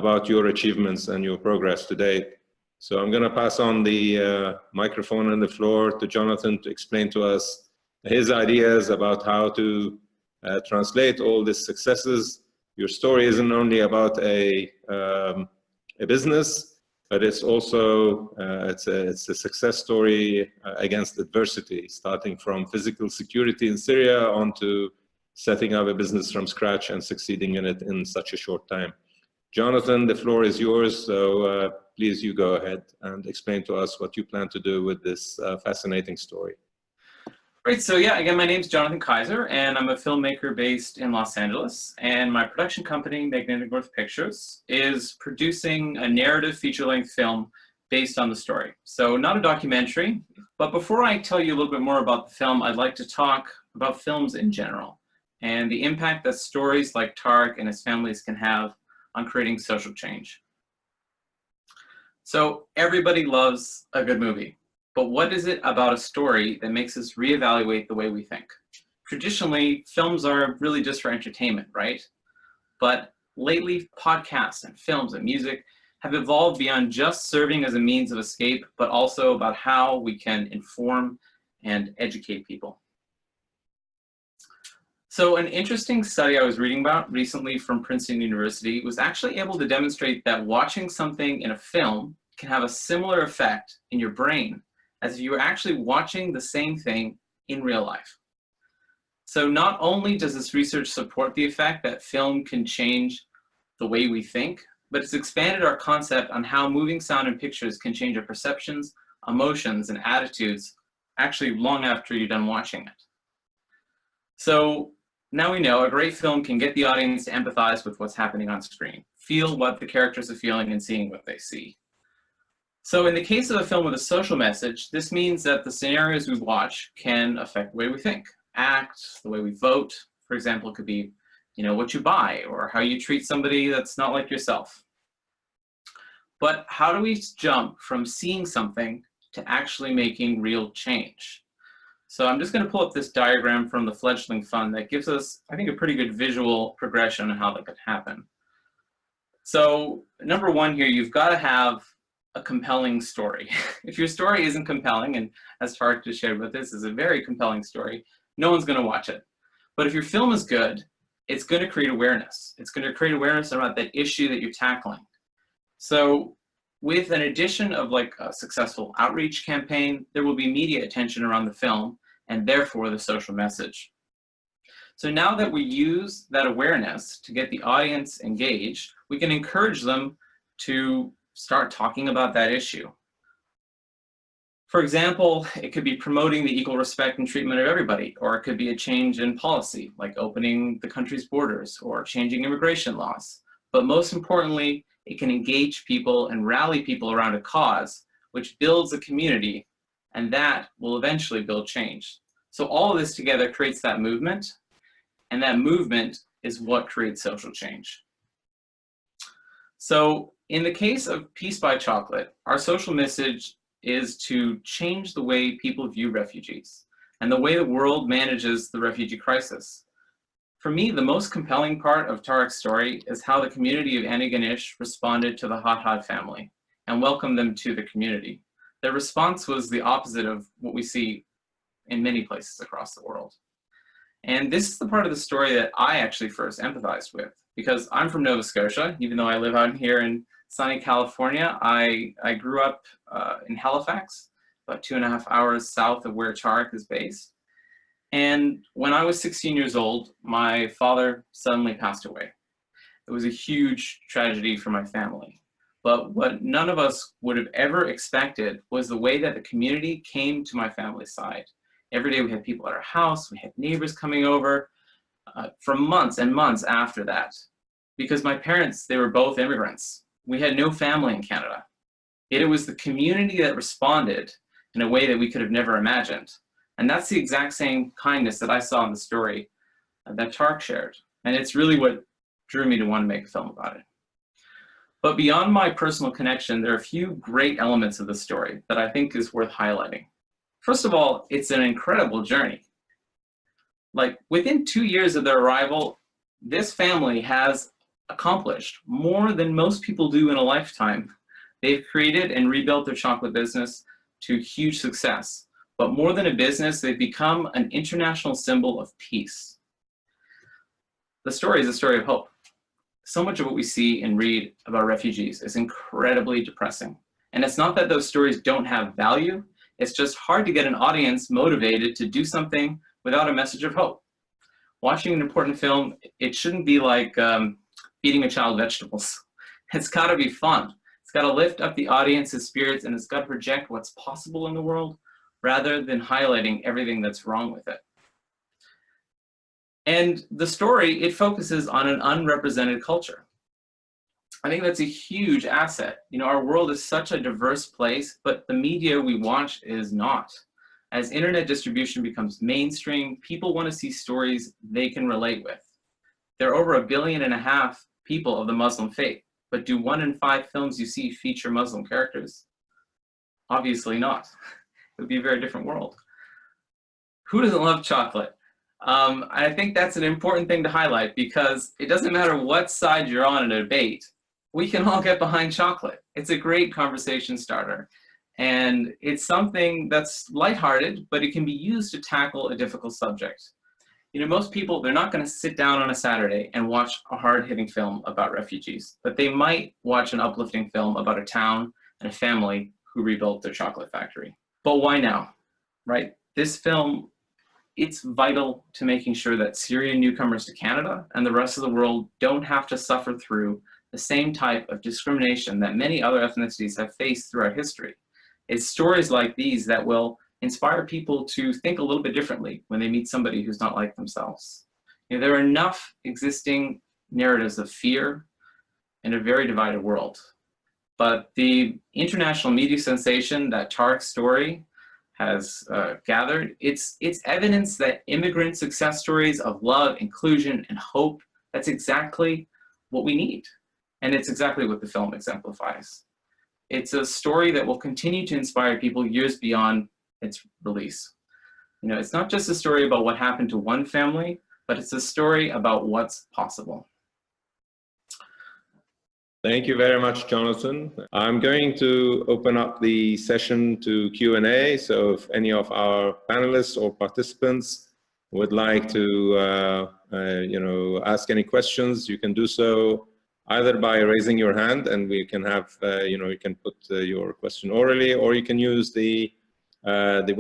about your achievements and your progress to date. So I'm going to pass on the microphone and the floor to Jonathan to explain to us his ideas about how to translate all these successes. Your story isn't only about a business, but it's also it's a success story against adversity, starting from physical security in Syria onto setting up a business from scratch and succeeding in it in such a short time. Jonathan, the floor is yours, so please you go ahead and explain to us what you plan to do with this fascinating story. Great, so yeah, again, my name is Jonathan Keijser, and I'm a filmmaker based in Los Angeles, and my production company, MagneticNorthpictures, is producing a narrative feature-length film based on the story. So not a documentary, but before I tell you a little bit more about the film, I'd like to talk about films in general, and the impact that stories like Tarek and his families can have on creating social change. So everybody loves a good movie. But what is it about a story that makes us reevaluate the way we think? Traditionally, films are really just for entertainment, right? But lately, podcasts and films and music have evolved beyond just serving as a means of escape, but also about how we can inform and educate people. So an interesting study I was reading about recently from Princeton University was actually able to demonstrate that watching something in a film can have a similar effect in your brain as if you were actually watching the same thing in real life. So not only does this research support the effect that film can change the way we think, but it's expanded our concept on how moving sound and pictures can change our perceptions, emotions, and attitudes actually long after you're done watching it. So now we know a great film can get the audience to empathize with what's happening on screen, feel what the characters are feeling and seeing what they see. So in the case of a film with a social message, this means that the scenarios we watch can affect the way we think, act, the way we vote. For example, it could be, what you buy or how you treat somebody that's not like yourself. But how do we jump from seeing something to actually making real change? So I'm just going to pull up this diagram from the Fledgling Fund that gives us, I think, a pretty good visual progression on how that could happen. So number one here, you've got to have a compelling story. If your story isn't compelling, and as Tarek just shared with this is a very compelling story, no one's going to watch it. But if your film is good, it's going to create awareness. It's going to create awareness about that issue that you're tackling. So with an addition of like a successful outreach campaign, there will be media attention around the film and therefore the social message. So now that we use that awareness to get the audience engaged, we can encourage them to start talking about that issue. For example, it could be promoting the equal respect and treatment of everybody, or it could be a change in policy, like opening the country's borders or changing immigration laws. But most importantly, it can engage people and rally people around a cause, which builds a community, and that will eventually build change. So all of this together creates that movement, and that movement is what creates social change. So in the case of Peace by Chocolate, our social message is to change the way people view refugees and the way the world manages the refugee crisis. For me, the most compelling part of Tareq's story is how the community of Antigonish responded to the Hadahd family and welcomed them to the community. Their response was the opposite of what we see in many places across the world. And this is the part of the story that I actually first empathized with, because I'm from Nova Scotia. Even though I live out here in sunny California, I grew up in Halifax, about 2.5 hours south of where Tareq is based. And when I was 16 years old, my father suddenly passed away. It was a huge tragedy for my family. But what none of us would have ever expected was the way that the community came to my family's side. Every day we had people at our house, we had neighbors coming over for months and months after that. Because my parents, they were both immigrants. We had no family in Canada. Yet it was the community that responded in a way that we could have never imagined. And that's the exact same kindness that I saw in the story that Tareq shared. And it's really what drew me to want to make a film about it. But beyond my personal connection, there are a few great elements of the story that I think is worth highlighting. First of all, it's an incredible journey. Like within 2 years of their arrival, this family has accomplished more than most people do in a lifetime. They've created and rebuilt their chocolate business to huge success. But more than a business, they've become an international symbol of peace. The story is a story of hope. So much of what we see and read about refugees is incredibly depressing. And it's not that those stories don't have value, it's just hard to get an audience motivated to do something without a message of hope. Watching an important film, it shouldn't be like feeding a child vegetables. It's gotta be fun. It's gotta lift up the audience's spirits, and it's gotta project what's possible in the world rather than highlighting everything that's wrong with it. And the story, it focuses on an unrepresented culture. I think that's a huge asset. You know, our world is such a diverse place, but the media we watch is not. As internet distribution becomes mainstream, people want to see stories they can relate with. There are over 1.5 billion people of the Muslim faith, but do 1 in 5 films you see feature Muslim characters? Obviously not. It would be a very different world. Who doesn't love chocolate? I think that's an important thing to highlight, because it doesn't matter what side you're on in a debate, we can all get behind chocolate. It's a great conversation starter. And it's something that's lighthearted, but it can be used to tackle a difficult subject. You know, most people, they're not going to sit down on a Saturday and watch a hard-hitting film about refugees, but they might watch an uplifting film about a town and a family who rebuilt their chocolate factory. But why now, right? This film it's vital to making sure that Syrian newcomers to Canada and the rest of the world don't have to suffer through the same type of discrimination that many other ethnicities have faced throughout history. It's stories like these that will inspire people to think a little bit differently when they meet somebody who's not like themselves. You know, there are enough existing narratives of fear in a very divided world. But the international media sensation that Tareq's story has gathered, it's evidence that immigrant success stories of love, inclusion, and hope, that's exactly what we need. And it's exactly what the film exemplifies. It's a story that will continue to inspire people years beyond its release. You know, it's not just a story about what happened to one family, but it's a story about what's possible. Thank you very much, Jonathan. I'm going to open up the session to Q&A. So if any of our panelists or participants would like to ask any questions, you can do so either by raising your hand and we can have, you can put your question orally, or you can use the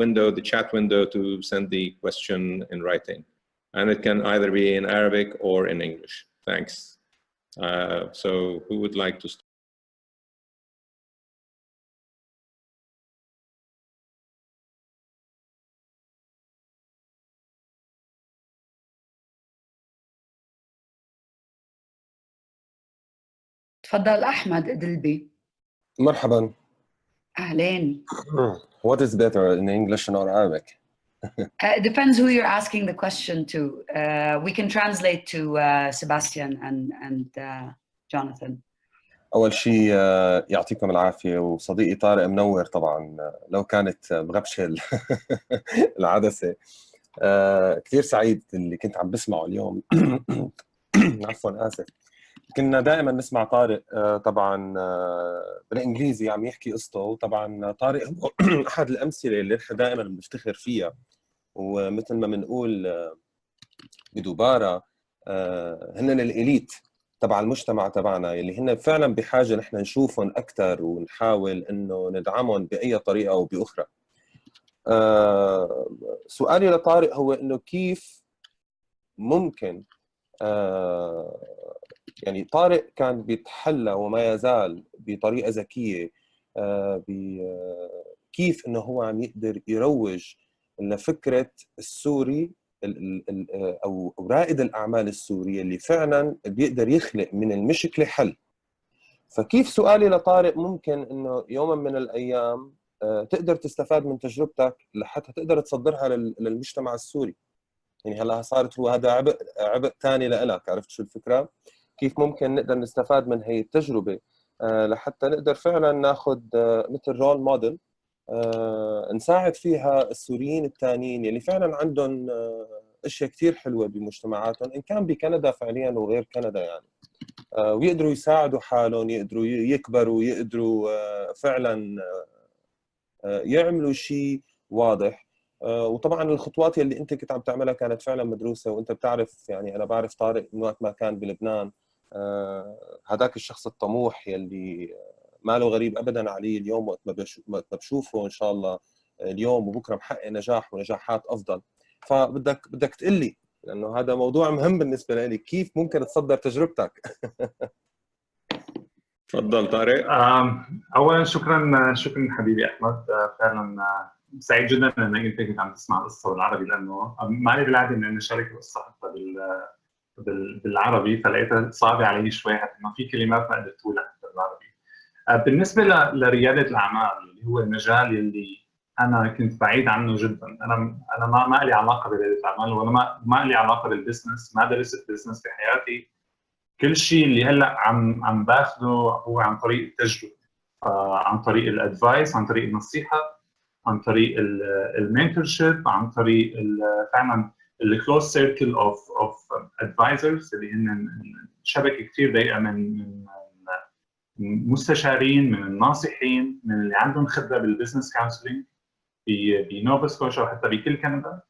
window, the chat window, to send the question in writing. And it can either be in Arabic or in English. Thanks. So who would like to start? تفضل أحمد إدلبي. مرحبا. أهلين. What is better, in English or Arabic? It depends who you're asking the question to. We can translate to Sebastian and Jonathan. أول شيء يعطيكم العافية، وصديقي طارق منور طبعا. لو كانت مغبشة العدسة. كثير سعيد اللي كنت عم بسمعه اليوم. عفوا آسف. كنا دائما نسمع طارق طبعا بالإنجليزي عم يحكي قصته، وطبعا طارق هو أحد الأمثلة اللي نحن دائما بنفتخر فيها. ومثل ما بنقول بدوبارة هن الإليت تبع المجتمع تبعنا، اللي هن فعلا بحاجة نحن نشوفهم أكثر ونحاول إنه ندعمهم بأي طريقة أو بأخرى. سؤالي لطارق هو إنه كيف ممكن يعني طارق كان بيتحلى وما يزال بطريقة ذكية كيف إنه هو عم يقدر يروج لفكرة السوري أو رائد الأعمال السوري اللي فعلاً بيقدر يخلق من المشكلة حل. فكيف سؤالي لطارق ممكن إنه يوماً من الأيام تقدر تستفاد من تجربتك لحتى تقدر تصدرها للمجتمع السوري؟ يعني هلا صارت هو هذا عبء ثاني لإلك، عرفت شو الفكرة؟ كيف ممكن نقدر نستفاد من هي التجربة لحتى نقدر فعلاً ناخذ مثل رول موديل نساعد فيها السوريين الثانيين اللي فعلا عندهم اشياء كثير حلوه بمجتمعاتهم، ان كان بكندا فعليا وغير كندا يعني، ويقدروا يساعدوا حالهم، يقدروا يكبروا، يقدروا فعلا يعملوا شيء واضح. وطبعا الخطوات اللي انت كنت عم تعملها كانت فعلا مدروسه، وانت بتعرف يعني انا بعرف طارق من وقت ما كان بلبنان، هذاك الشخص الطموح يلي ما له غريب ابدا علي اليوم وقت ما بشوفه ان شاء الله اليوم وبكره محقق نجاح ونجاحات افضل. فبدك تقول لي، لانه هذا موضوع مهم بالنسبه لي، كيف ممكن تصدر تجربتك؟ تفضل طارق. اولا شكرا حبيبي احمد. فعلا سعيد جدا انك انت كنت عم تسمع القصه بالعربي، لانه ما لي بالعاده اني اشارك القصه حتى بالعربي، فلقيتها صعبه علي شوي حتى ما في كلمات ما قدرت اقولها حتى بالعربي. بالنسبه لرياده الاعمال اللي هو المجال اللي انا كنت بعيد عنه جدا، انا ما لي علاقه برياده الاعمال، ولا ما لي علاقه بالبزنس، ما درست بزنس بحياتي. كل شيء اللي هلا عم باخذه هو عن طريق التجربه، عن طريق الادفايس، عن طريق النصيحه، عن طريق المنتورشيب، عن طريق فعلا الكلوز سيركل اوف ادفايزرز اللي هن شبكه كثير ضيقه من مستشارين، من الناصحين، من اللي عندهم خبره بالبزنس كونسلنج بنوفا سكوشا وحتى بكل كندا.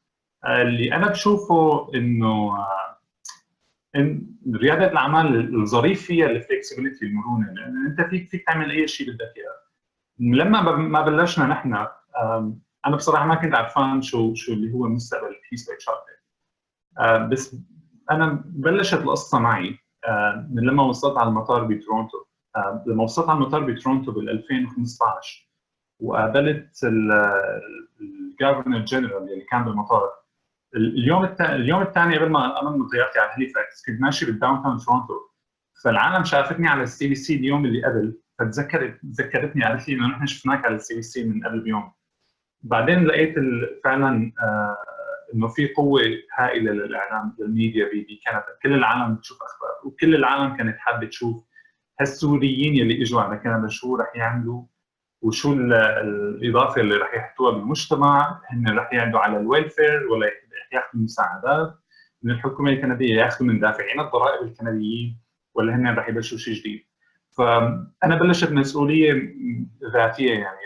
اللي انا بشوفه انه إن رياده الاعمال الظريف فيها الفلكسبيتي، المرونه، لان انت فيك تعمل اي شيء بدك اياه. لما ما بلشنا نحن انا بصراحه ما كنت عارفان شو اللي هو مستقبل بيس باي شوكليت. بس انا بلشت القصه معي من لما وصلت على المطار بتورونتو. لما وصلت على المطار بتورونتو بال 2015 وقابلت الجفرنر جنرال اللي كان بالمطار. اليوم الثاني قبل ما امن طيارتي على هاليفاكس كنت ماشي بالداون تاون تورونتو، فالعالم شافتني على السي بي سي اليوم اللي قبل، فتذكرتني قالت لي انه نحن شفناك على السي بي سي من قبل بيوم. بعدين لقيت فعلا انه في قوه هائله للاعلام للميديا بكندا، كل العالم بتشوف اخبار وكل العالم كانت حابه تشوف هالسوريين يلي اجوا على كندا شو رح يعملوا وشو الاضافه اللي رح يحطوها بالمجتمع. هن رح يعملوا على الويلفير ولا رح ياخذوا مساعدات من الحكومه الكنديه، ياخذوا من دافعين الضرائب الكنديين، ولا هن رح يبلشوا شيء جديد. فانا بلشت مسؤوليه ذاتيه، يعني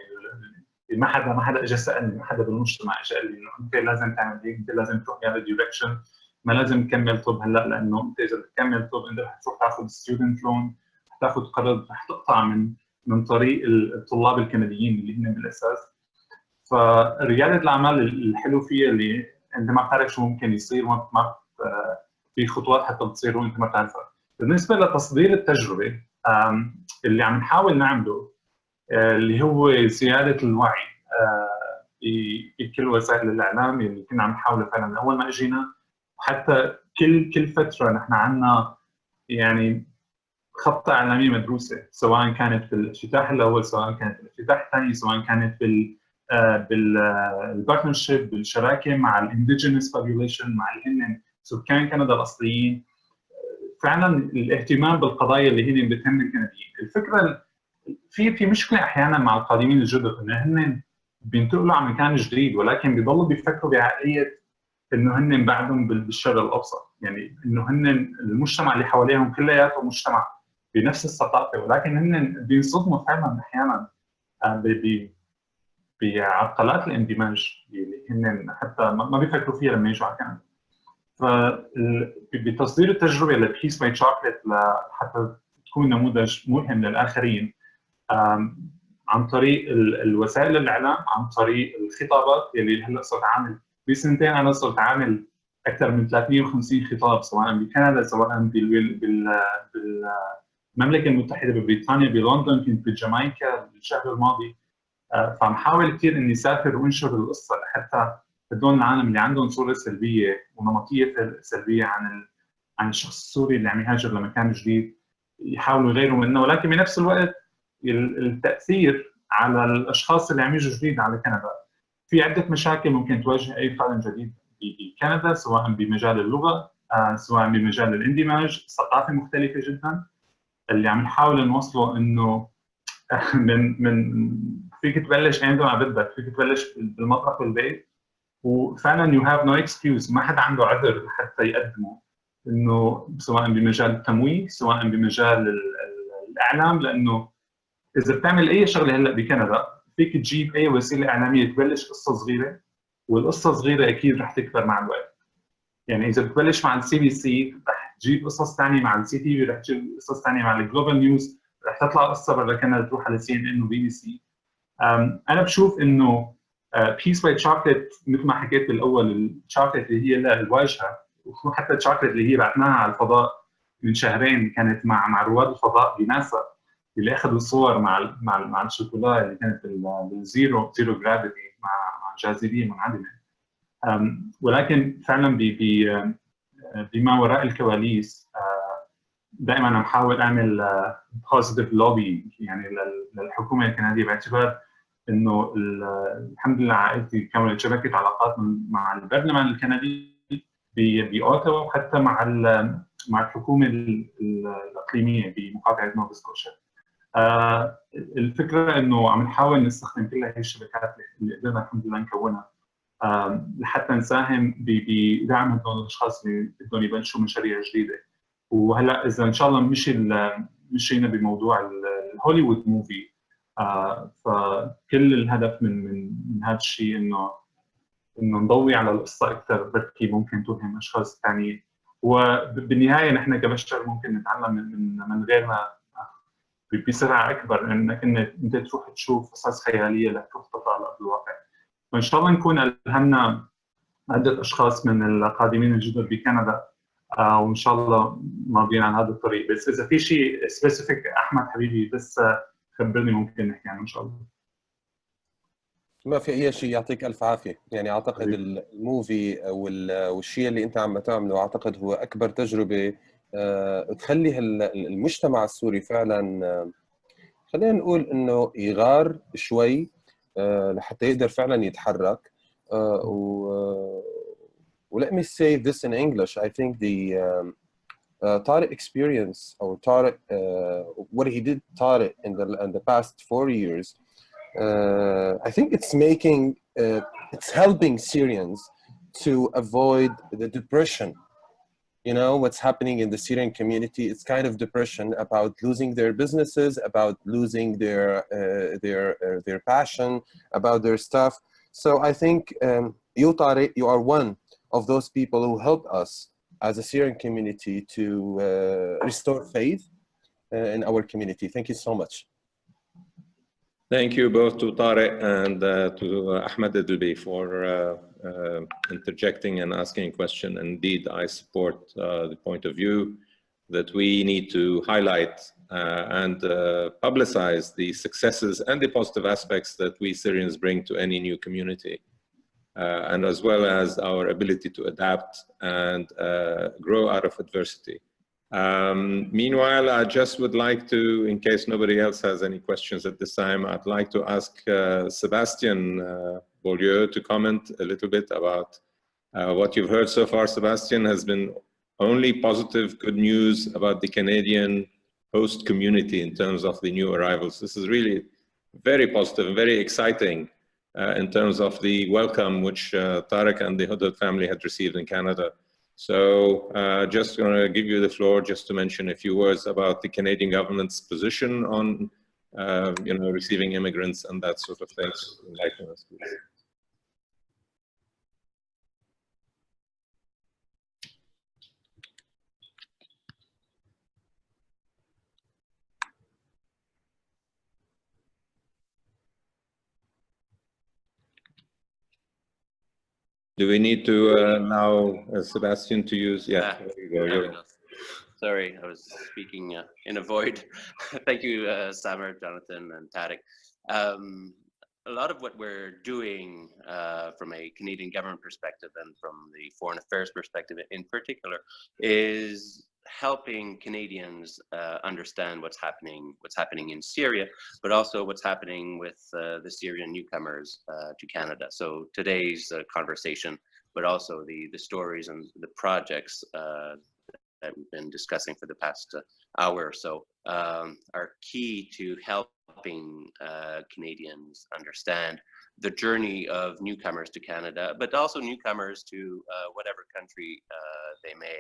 ما حدا اجى سالني، ما حدا بالمجتمع اجى قال لي انه انت لازم تعمل هيك، انت لازم تروح بهذا الدايركشن، ما لازم تكمل طب هلا، لانه انت اذا بتكمل طب انت رح تروح تاخذ ستودنت لون، رح تاخذ قرض، رح تقطع من طريق الطلاب الكنديين اللي هن بالاساس. فرياده الاعمال الحلو فيها اللي انت ما بتعرف شو ممكن يصير، ما في خطوات حتى بتصير وانت ما بتعرفها. بالنسبه لتصدير التجربه اللي عم نحاول نعمله اللي هو زياده الوعي بكل وسائل الاعلام اللي كنا عم نحاول فعلا من اول ما اجينا، وحتى كل فتره نحن عندنا يعني خطه اعلاميه مدروسه، سواء كانت بالافتتاح الاول، سواء كانت بالافتتاح الثاني، سواء كانت بالبارتنرشيب بالشراكه مع الانديجينس بوبيوليشن، مع اللي هن سكان كندا الاصليين. فعلا الاهتمام بالقضايا اللي هن بتهم الكنديين. الفكره في مشكله احيانا مع القادمين الجدد ان هن بينتقلوا على مكان جديد، ولكن بيضلوا بيفكروا بعقليه انه هن بعدهم بالشرق الاوسط، يعني انه هن المجتمع اللي حواليهم كلياته مجتمع بنفس الثقافه، ولكن هن بينصدموا فعلا احيانا بعقلات الاندماج اللي هن حتى ما بيفكروا فيها لما يجوا على كندا. فبتصدير التجربه لبيس باي شوكليت حتى تكون نموذج ملهم للاخرين عن طريق الوسائل الاعلام، عن طريق الخطابات اللي هلا صرت عامل بسنتين. انا صرت عامل اكثر من 350 خطاب سواء بكندا، سواء بالمملكه المتحده، ببريطانيا، بلندن، كنت بجامايكا الشهر الماضي. فعم حاول كثير اني اسافر وانشر القصه لحتى هدول العالم اللي عندهم صوره سلبيه ونمطيه سلبيه عن الشخص السوري اللي عم يهاجر لمكان جديد يحاولوا يغيروا منه، ولكن بنفس الوقت التاثير على الاشخاص اللي عم يجوا جديد على كندا. في عده مشاكل ممكن تواجه اي قادم جديد بكندا، سواء بمجال اللغه، سواء بمجال الاندماج، ثقافه مختلفه جدا. اللي عم نحاول نوصله انه من فيك تبلش عندما بدك، فيك تبلش بالمطرح والبيت، وفعلا يو هاف نو اكسكيوز، ما حدا عنده عذر حتى يقدمه، انه سواء بمجال التمويل، سواء بمجال الاعلام، لانه اذا بتعمل اي شغله هلا بكندا فيك تجيب اي وسيله اعلاميه تبلش قصه صغيره، والقصه الصغيره اكيد رح تكبر مع الوقت. يعني اذا بتبلش مع السي بي سي رح تجيب قصص ثانيه مع السي تي في، رح تجيب قصص ثانيه مع الجلوبال نيوز، رح تطلع قصه برا كندا تروح على سي ان ان وبي بي سي. انا بشوف انه بيس باي شوكليت مثل ما حكيت بالاول، الشوكليت اللي هي الواجهه، وحتى الشوكليت اللي هي بعثناها على الفضاء من شهرين كانت مع رواد الفضاء بناسا اللي اخذوا صور مع الشوكلا اللي كانت بالزيرو جرافيتي مع جاذبيه منعدمه. ولكن فعلا بما وراء الكواليس دائما انا بحاول اعمل بوزيتيف لوبي يعني للحكومه الكنديه، باعتبار انه الحمد لله عائلتي كونت شبكه علاقات مع البرلمان الكندي باوتاوا، وحتى مع الحكومه الاقليميه بمقاطعه نوفا سكوشيا. الفكره انه عم نحاول نستخدم كل هي الشبكات اللي قدرنا الحمد لله نكونها لحتى نساهم بدعم هدول الاشخاص اللي بدهم يبلشوا مشاريع جديده. وهلا اذا ان شاء الله مشينا بموضوع الهوليوود موفي، فكل الهدف من هذا الشيء انه نضوي على القصه اكثر، بركي ممكن توهم اشخاص ثانيين. وبالنهايه نحن كبشر ممكن نتعلم من غيرنا بسرعه اكبر، انك انت تروح تشوف قصص خياليه لتروح تطلع بالواقع. فإن شاء الله نكون ألهمنا عدة أشخاص من القادمين الجدد بكندا، وإن شاء الله ماضيين عن هذا الطريق. بس إذا في شيء سبيسيفيك أحمد حبيبي بس خبرني ممكن نحكي عنه إن شاء الله. ما في أي شيء، يعطيك ألف عافية. يعني أعتقد الموفي والشيء اللي أنت عم تعمله أعتقد هو أكبر تجربة تخلي المجتمع السوري فعلا، خلينا نقول إنه يغار شوي لحتى يقدر فعلا يتحرك. let me say this in English. I think the Tareq experience, or Tareq, what he did, Tareq, in the past 4 years, I think it's helping Syrians to avoid the depression. You know, what's happening in the Syrian community, it's kind of depression about losing their businesses, about losing their passion, about their stuff. So I think you, Tareq, you are one of those people who helped us as a Syrian community to restore faith in our community. Thank you so much. Thank you both to Tareq and to Ahmed Edelbi for interjecting and asking a question. Indeed, I support the point of view that we need to highlight and publicize the successes and the positive aspects that we Syrians bring to any new community, and as well as our ability to adapt and grow out of adversity. Meanwhile, I just would like to, in case nobody else has any questions at this time, I'd like to ask Sebastian Beaulieu to comment a little bit about what you've heard so far. Sebastian, has been only positive, good news about the Canadian host community in terms of the new arrivals. This is really very positive and very exciting in terms of the welcome which Tareq and the Hudhud family had received in Canada. So just going to give you the floor just to mention a few words about the Canadian government's position on receiving immigrants and that sort of thing. Enlighten us, please. Do we need to allow Sebastian to use? Yeah, there you go. Sorry, I was speaking in a void. Thank you, Samer, Jonathan, and Tareq. A lot of what we're doing from a Canadian government perspective and from the foreign affairs perspective in particular is helping Canadians understand what's happening in Syria, but also what's happening with the Syrian newcomers to Canada. So today's conversation, but also the stories and the projects that we've been discussing for the past hour or so are key to helping Canadians understand the journey of newcomers to Canada, but also newcomers to whatever country they may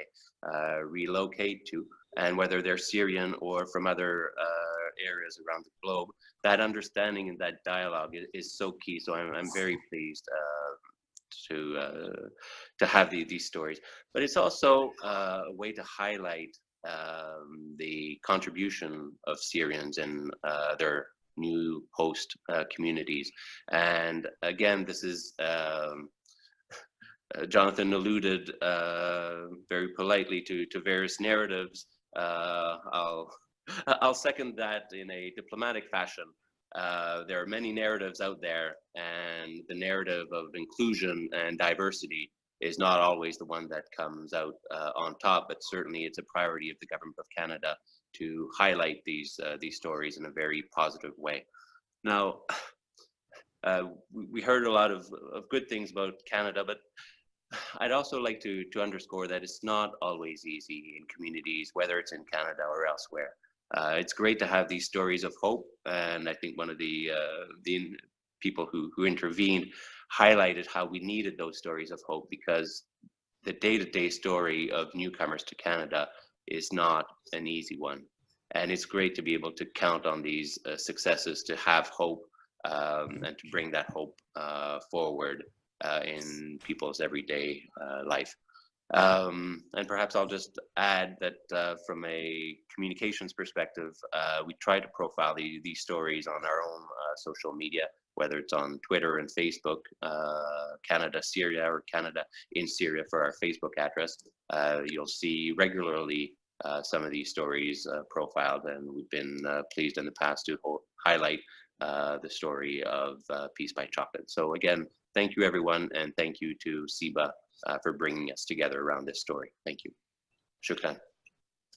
relocate to, and whether they're Syrian or from other areas around the globe. That understanding and that dialogue is so key. So I'm very pleased to have these stories, but it's also a way to highlight the contribution of Syrians in their new host communities. And again, this is Jonathan alluded very politely to various narratives. I'll second that in a diplomatic fashion. There are many narratives out there, and the narrative of inclusion and diversity is not always the one that comes out on top, but certainly it's a priority of the government of Canada to highlight these stories in a very positive way. Now, we heard a lot of good things about Canada, but I'd also like to underscore that it's not always easy in communities, whether it's in Canada or elsewhere. It's great to have these stories of hope, and I think one of the people who intervened highlighted how we needed those stories of hope, because the day-to-day story of newcomers to Canada is not an easy one. And it's great to be able to count on these successes to have hope and to bring that hope forward in people's everyday life. And perhaps I'll just add that from a communications perspective, we try to profile these stories on our own social media whether it's on Twitter and Facebook, Canada, Syria, or Canada in Syria for our Facebook address. You'll see regularly some of these stories profiled, and we've been pleased in the past to highlight the story of Peace by Chocolate. So again, thank you everyone, and thank you to SIBA for bringing us together around this story. Thank you. Shukran.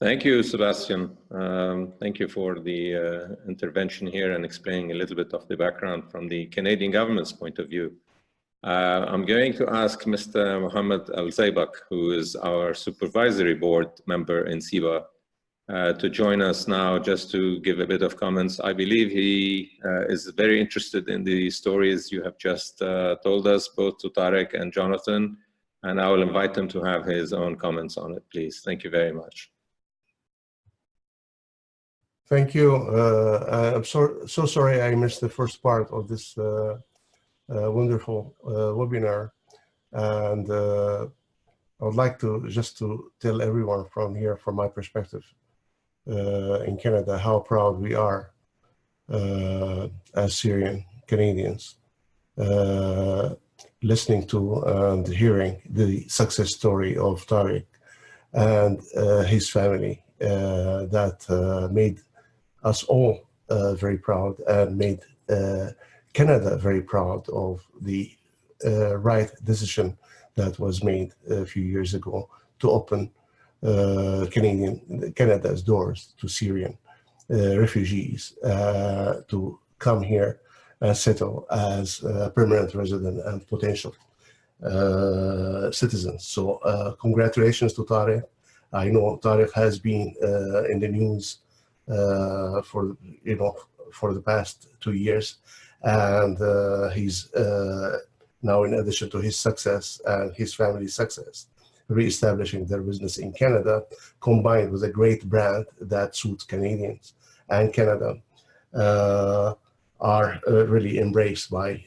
Thank you, Sebastian. Thank you for the intervention here and explaining a little bit of the background from the Canadian government's point of view. I'm going to ask Mr. Mohammed Al-Zaybak, who is our supervisory board member in SIBA, to join us now just to give a bit of comments. I believe he is very interested in the stories you have just told us, both to Tariq and Jonathan, and I will invite him to have his own comments on it, please. Thank you very much. Thank you. I'm so sorry I missed the first part of this wonderful webinar, and I would like to just tell everyone from here, from my perspective in Canada, how proud we are as Syrian Canadians, listening to and hearing the success story of Tariq and his family that made us all very proud and made Canada very proud of the right decision that was made a few years ago to open Canada's doors to Syrian refugees to come here and settle as permanent resident and potential citizens. So congratulations to Tariq. I know Tariq has been in the news for the past 2 years, and he's now, in addition to his success and his family's success, re-establishing their business in Canada, combined with a great brand that suits Canadians and Canada, are really embraced by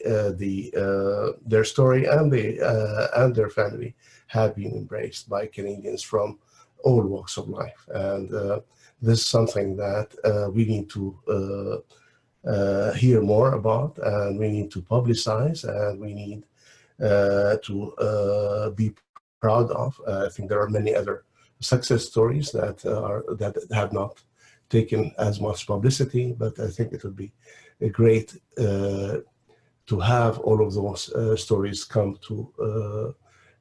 their story, and their family have been embraced by Canadians from all walks of life. And this is something that we need to hear more about, and we need to publicize, and we need to be proud of. I think there are many other success stories that have not taken as much publicity, but I think it would be great to have all of those stories come to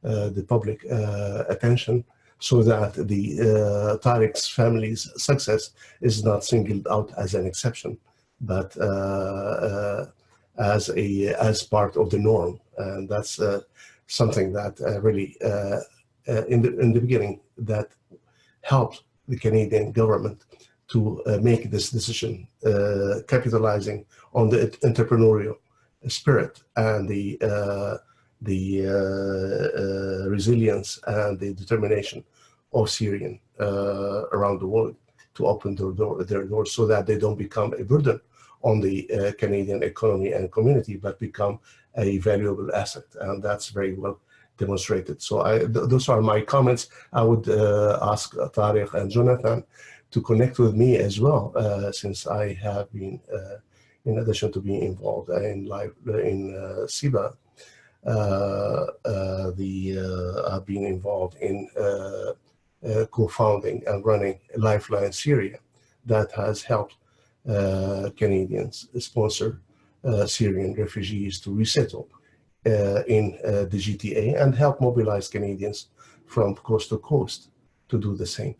the public attention, so that the Tariq's family's success is not singled out as an exception, but as part of the norm. And that's something that really in the beginning that helped the Canadian government to make this decision, capitalizing on the entrepreneurial spirit and the resilience and the determination of Syrian around the world to open their doors, so that they don't become a burden on the Canadian economy and community, but become a valuable asset. And that's very well demonstrated. So those are my comments. I would ask Tariq and Jonathan to connect with me as well, since I have been, in addition to being involved in SIBA, I've been involved in co-founding and running Lifeline Syria, that has helped Canadians sponsor Syrian refugees to resettle in the GTA, and help mobilize Canadians from coast to coast to do the same.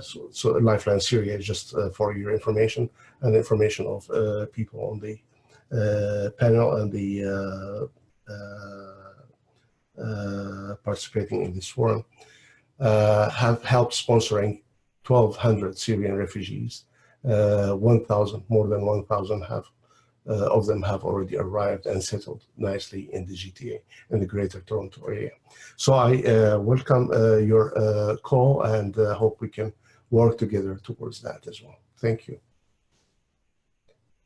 So Lifeline Syria is just for your information, and information of people on the panel and the participating in this forum, have helped sponsoring 1,200 Syrian refugees. 1,000, more than 1,000 of them have already arrived and settled nicely in the GTA, in the Greater Toronto area. So I welcome your call, and hope we can work together towards that as well. Thank you.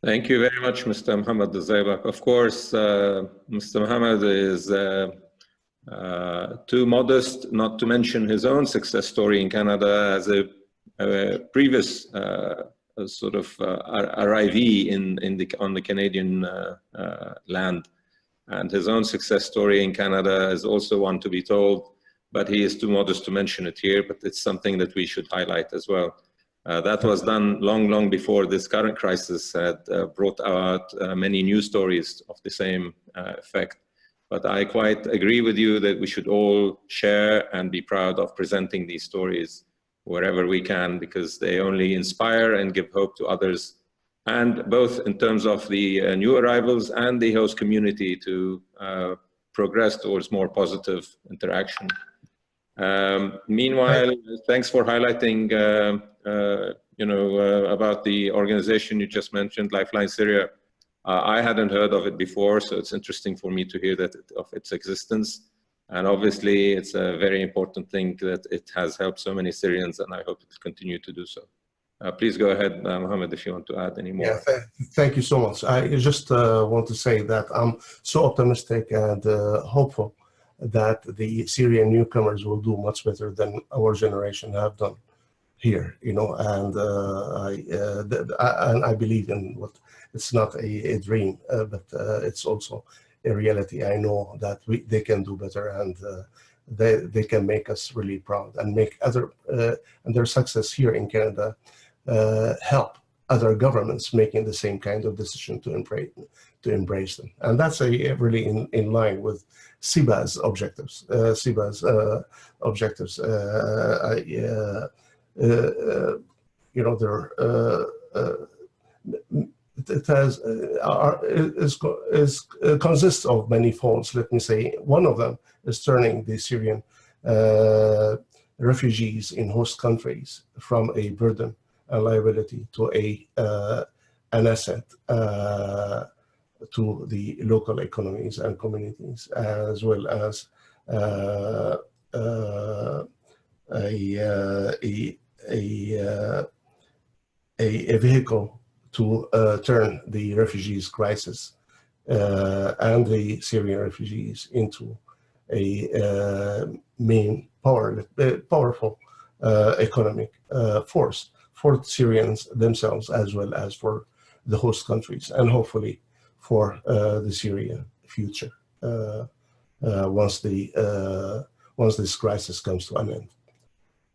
Thank you very much, Mr. Mohammed Al-Zaybak. Of course, Mr. Mohammed is too modest not to mention his own success story in Canada as a previous sort of arrivee on the Canadian land. And his own success story in Canada is also one to be told, but he is too modest to mention it here, but it's something that we should highlight as well. That was done long before this current crisis had brought out many news stories of the same effect. But I quite agree with you that we should all share and be proud of presenting these stories wherever we can, because they only inspire and give hope to others, and both in terms of the new arrivals and the host community to progress towards more positive interaction. Meanwhile, thanks for highlighting about the organization you just mentioned, Lifeline Syria. I hadn't heard of it before, so it's interesting for me to hear of its existence. And obviously, it's a very important thing that it has helped so many Syrians, and I hope it will continue to do so. Please go ahead, Mohammed, if you want to add any more. Yeah, thank you so much. I just want to say that I'm so optimistic and hopeful that the Syrian newcomers will do much better than our generation have done here, and I believe in what it's not a dream, but it's also a reality. I know that they can do better, and they can make us really proud and make other and their success here in Canada help other governments making the same kind of decision to embrace them. And that's really in line with SIBA's objectives. It consists of many folds. Let me say, one of them is turning the Syrian refugees in host countries from a burden and liability to an asset to the local economies and communities, as well as a vehicle to turn the refugees crisis and the Syrian refugees into a main powerful economic force for Syrians themselves, as well as for the host countries, and hopefully for the Syrian future once this crisis comes to an end.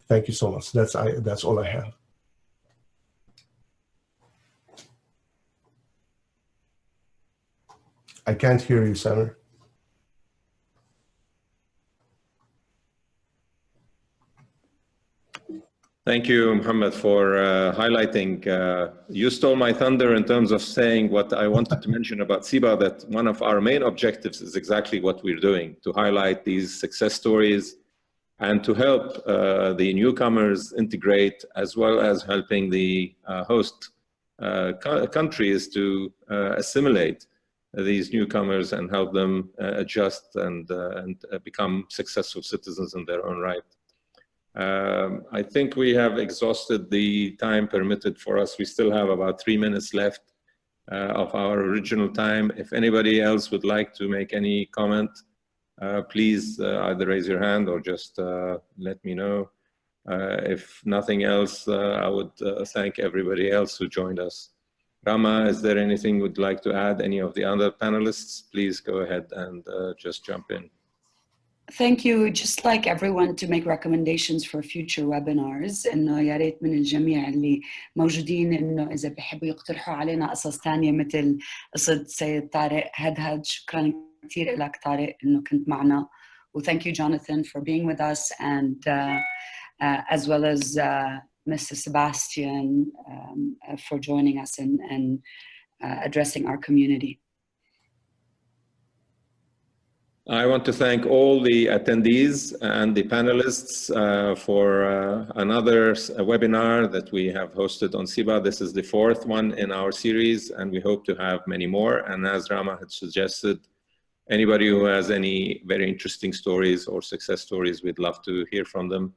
Thank you so much. That's all I have. I can't hear you, Samir. Thank you, Mohammed, for highlighting. You stole my thunder in terms of saying what I wanted to mention about SIBA, that one of our main objectives is exactly what we're doing, to highlight these success stories and to help the newcomers integrate, as well as helping the host countries to assimilate these newcomers and help them adjust and become successful citizens in their own right. I think we have exhausted the time permitted for us. We still have about 3 minutes left of our original time. If anybody else would like to make any comment, please either raise your hand or just let me know. If nothing else, I would thank everybody else who joined us. Rama, is there anything you'd like to add? Any of the other panelists? Please go ahead and just jump in. Thank you. Just like everyone to make recommendations for future webinars. إنه يا ريت من الجميع اللي موجودين إنه إذا بيحبوا يقترحوا علينا قصص تانية مثل قصة السيد طارق هدهد. شكرا كثير لك طارق إنه كنت معنا. Well, thank you, Jonathan, for being with us, and as well as Mr. Sebastian for joining us and addressing our community. I want to thank all the attendees and the panelists for another webinar that we have hosted on SIBA. This is the 4th one in our series, and we hope to have many more. And as Rama had suggested, anybody who has any very interesting stories or success stories, we'd love to hear from them.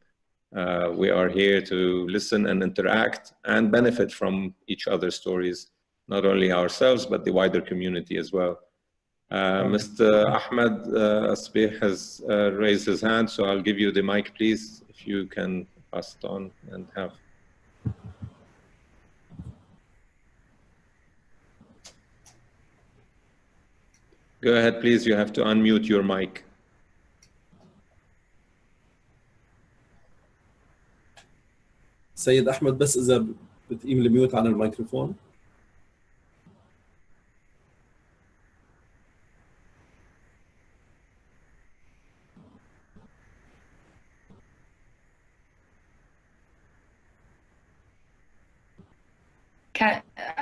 We are here to listen and interact and benefit from each other's stories, not only ourselves, but the wider community as well. Mr. Ahmed Asbih has raised his hand, so I'll give you the mic, please, if you can pass it on and have. Go ahead, please. You have to unmute your mic. سيد أحمد بس إذا بتقيم الميوت على الميكروفون.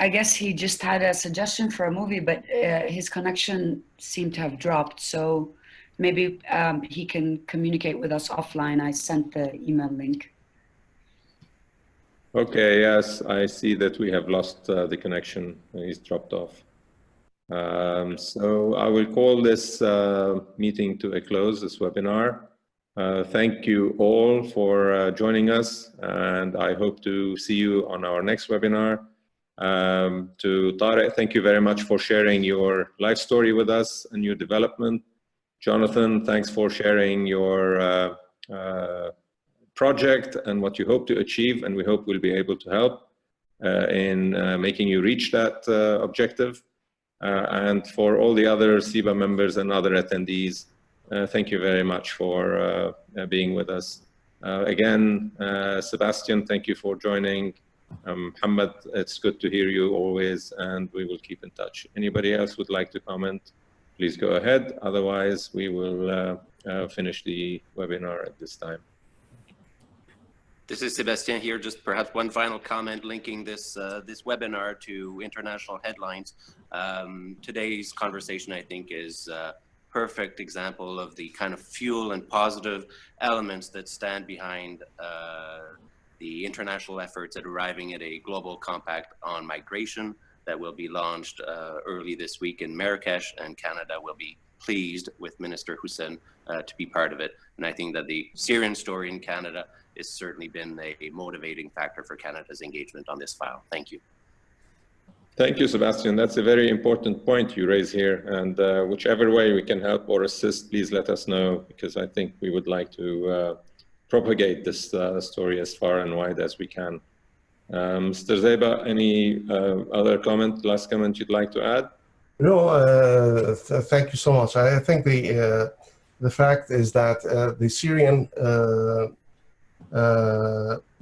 I guess he just had a suggestion for a movie, but his connection seemed to have dropped. So maybe he can communicate with us offline. I sent the email link. Okay, yes, I see that we have lost the connection. He's dropped off. So I will call this meeting to a close, this webinar. Thank you all for joining us, and I hope to see you on our next webinar. To طارق, thank you very much for sharing your life story with us and your development. Jonathan, thanks for sharing your project and what you hope to achieve, and we hope we'll be able to help in making you reach that objective. And for all the other SIBA members and other attendees, thank you very much for being with us. Again, Sebastian, thank you for joining. Muhammad, it's good to hear you always, and we will keep in touch. Anybody else would like to comment, please go ahead. Otherwise, we will finish the webinar at this time. This is Sebastian here. Just perhaps one final comment linking this this webinar to international headlines. Today's conversation, I think, is a perfect example of the kind of fuel and positive elements that stand behind the international efforts at arriving at a global compact on migration that will be launched early this week in Marrakesh, and Canada will be pleased with Minister Hussein to be part of it. And I think that the Syrian story in Canada has certainly been a motivating factor for Canada's engagement on this file. Thank you. Thank you, Sebastian. That's a very important point you raise here. And whichever way we can help or assist, please let us know, because I think we would like to propagate this story as far and wide as we can. Mr. Zeba, any other comment, last comment you'd like to add? No, thank you so much. I think the fact is that the Syrian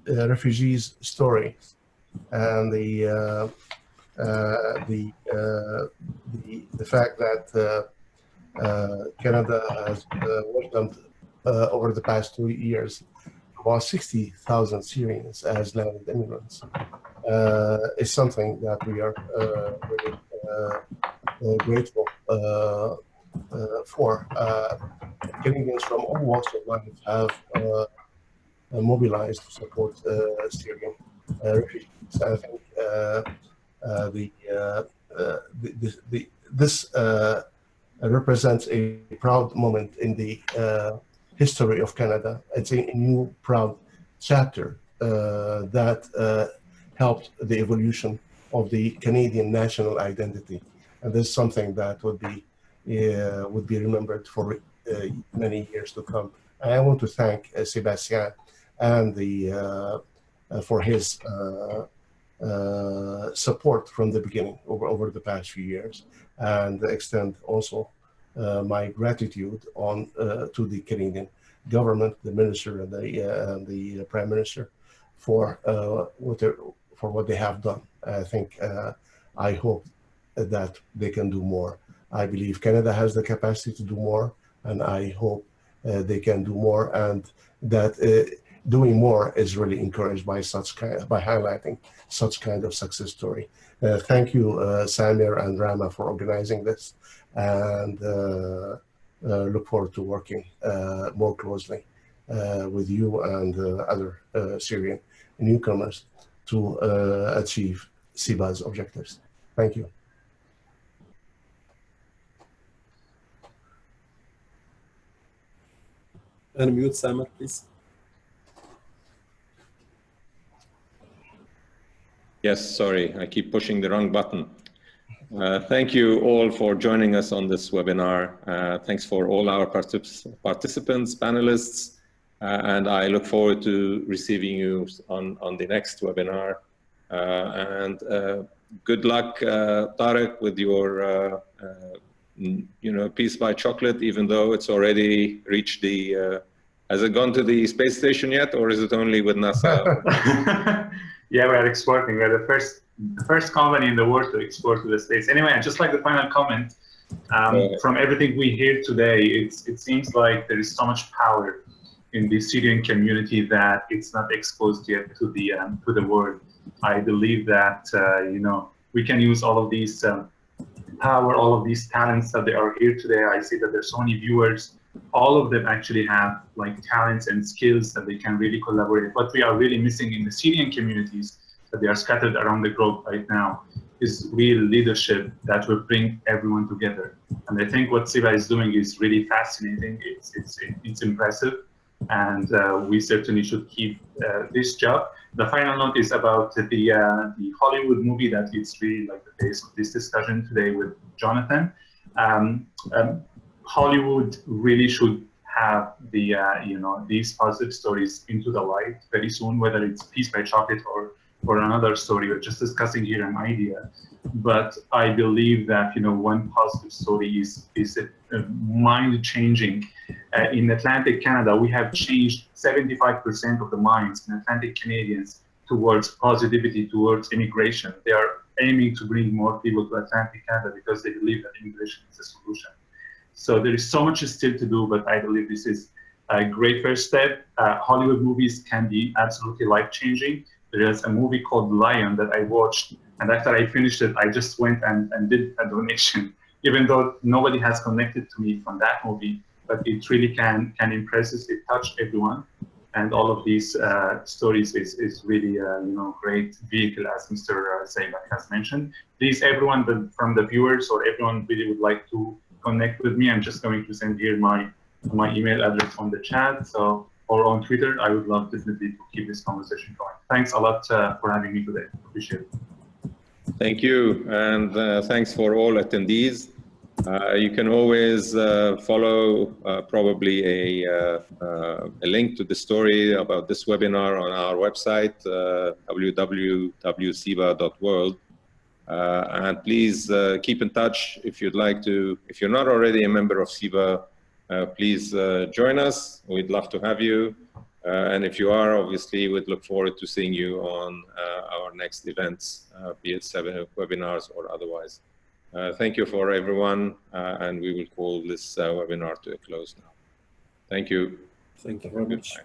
refugees story and the fact that Canada has welcomed over the past 2 years about 60,000 Syrians as landed immigrants is something that we are really grateful for. Canadians from all walks of life have mobilized to support Syrian refugees. I think this represents a proud moment in the history of Canada. It's a new proud chapter that helped the evolution of the Canadian national identity, and this is something that would be remembered for many years to come. And I want to thank Sebastian and for his support from the beginning over the past few years, and extend also my gratitude to the Canadian government, the minister, and the prime minister for what they have done. I think I hope that they can do more. I believe Canada has the capacity to do more, and I hope they can do more, and that doing more is really encouraged by highlighting such kind of success story. Thank you, Samir and Rama, for organizing this, and look forward to working more closely with you and other Syrian newcomers to achieve SIBA's objectives. Thank you. Unmute Samir, please. Yes, sorry, I keep pushing the wrong button. Thank you all for joining us on this webinar. Thanks for all our participants, panelists, and I look forward to receiving you on the next webinar. And good luck, Tariq, with your you know, piece by chocolate, even though it's already reached the, has it gone to the space station yet, or is it only with NASA? Yeah, we are exporting. We're the first company in the world to export to the States. Anyway, and just like the final comment, from everything we hear today, it seems like there is so much power in the Syrian community that it's not exposed yet to the world. I believe that you know, we can use all of these power, all of these talents that they are here today. I see that there's so many viewers. All of them actually have like talents and skills that they can really collaborate. What we are really missing in the Syrian communities that they are scattered around the globe right now is real leadership that will bring everyone together. And I think what SIBA is doing is really fascinating. It's impressive, and we certainly should keep this job. The final note is about the Hollywood movie that is really like the base of this discussion today with Jonathan. Hollywood really should have the you know, these positive stories into the light very soon, whether it's Piece by Chocolate or another story, or just discussing here an idea. But I believe that, you know, one positive story is mind-changing. In Atlantic Canada, we have changed 75% of the minds in Atlantic Canadians towards positivity, towards immigration. They are aiming to bring more people to Atlantic Canada because they believe that immigration is a solution. So there is so much still to do, but I believe this is a great first step. Hollywood movies can be absolutely life-changing. There is a movie called Lion that I watched, and after I finished it, I just went and did a donation, even though nobody has connected to me from that movie, but it really can impress us. It touched everyone, and all of these stories is really you know, great vehicle, as Mr. SIBA has mentioned. Please, everyone from the viewers or everyone really would like to connect with me, I'm just going to send here my email address on the chat, so, or on Twitter. I would love definitely to keep this conversation going. Thanks a lot for having me today. Appreciate it. Thank you, and thanks for all attendees. You can always follow probably a link to the story about this webinar on our website, www.siba.world. And please keep in touch if you'd like to. If you're not already a member of SIBA, please join us. We'd love to have you. And if you are, obviously, we'd look forward to seeing you on our next events, be it webinars or otherwise. Thank you for everyone, and we will call this webinar to a close now. Thank you. Thank you very much.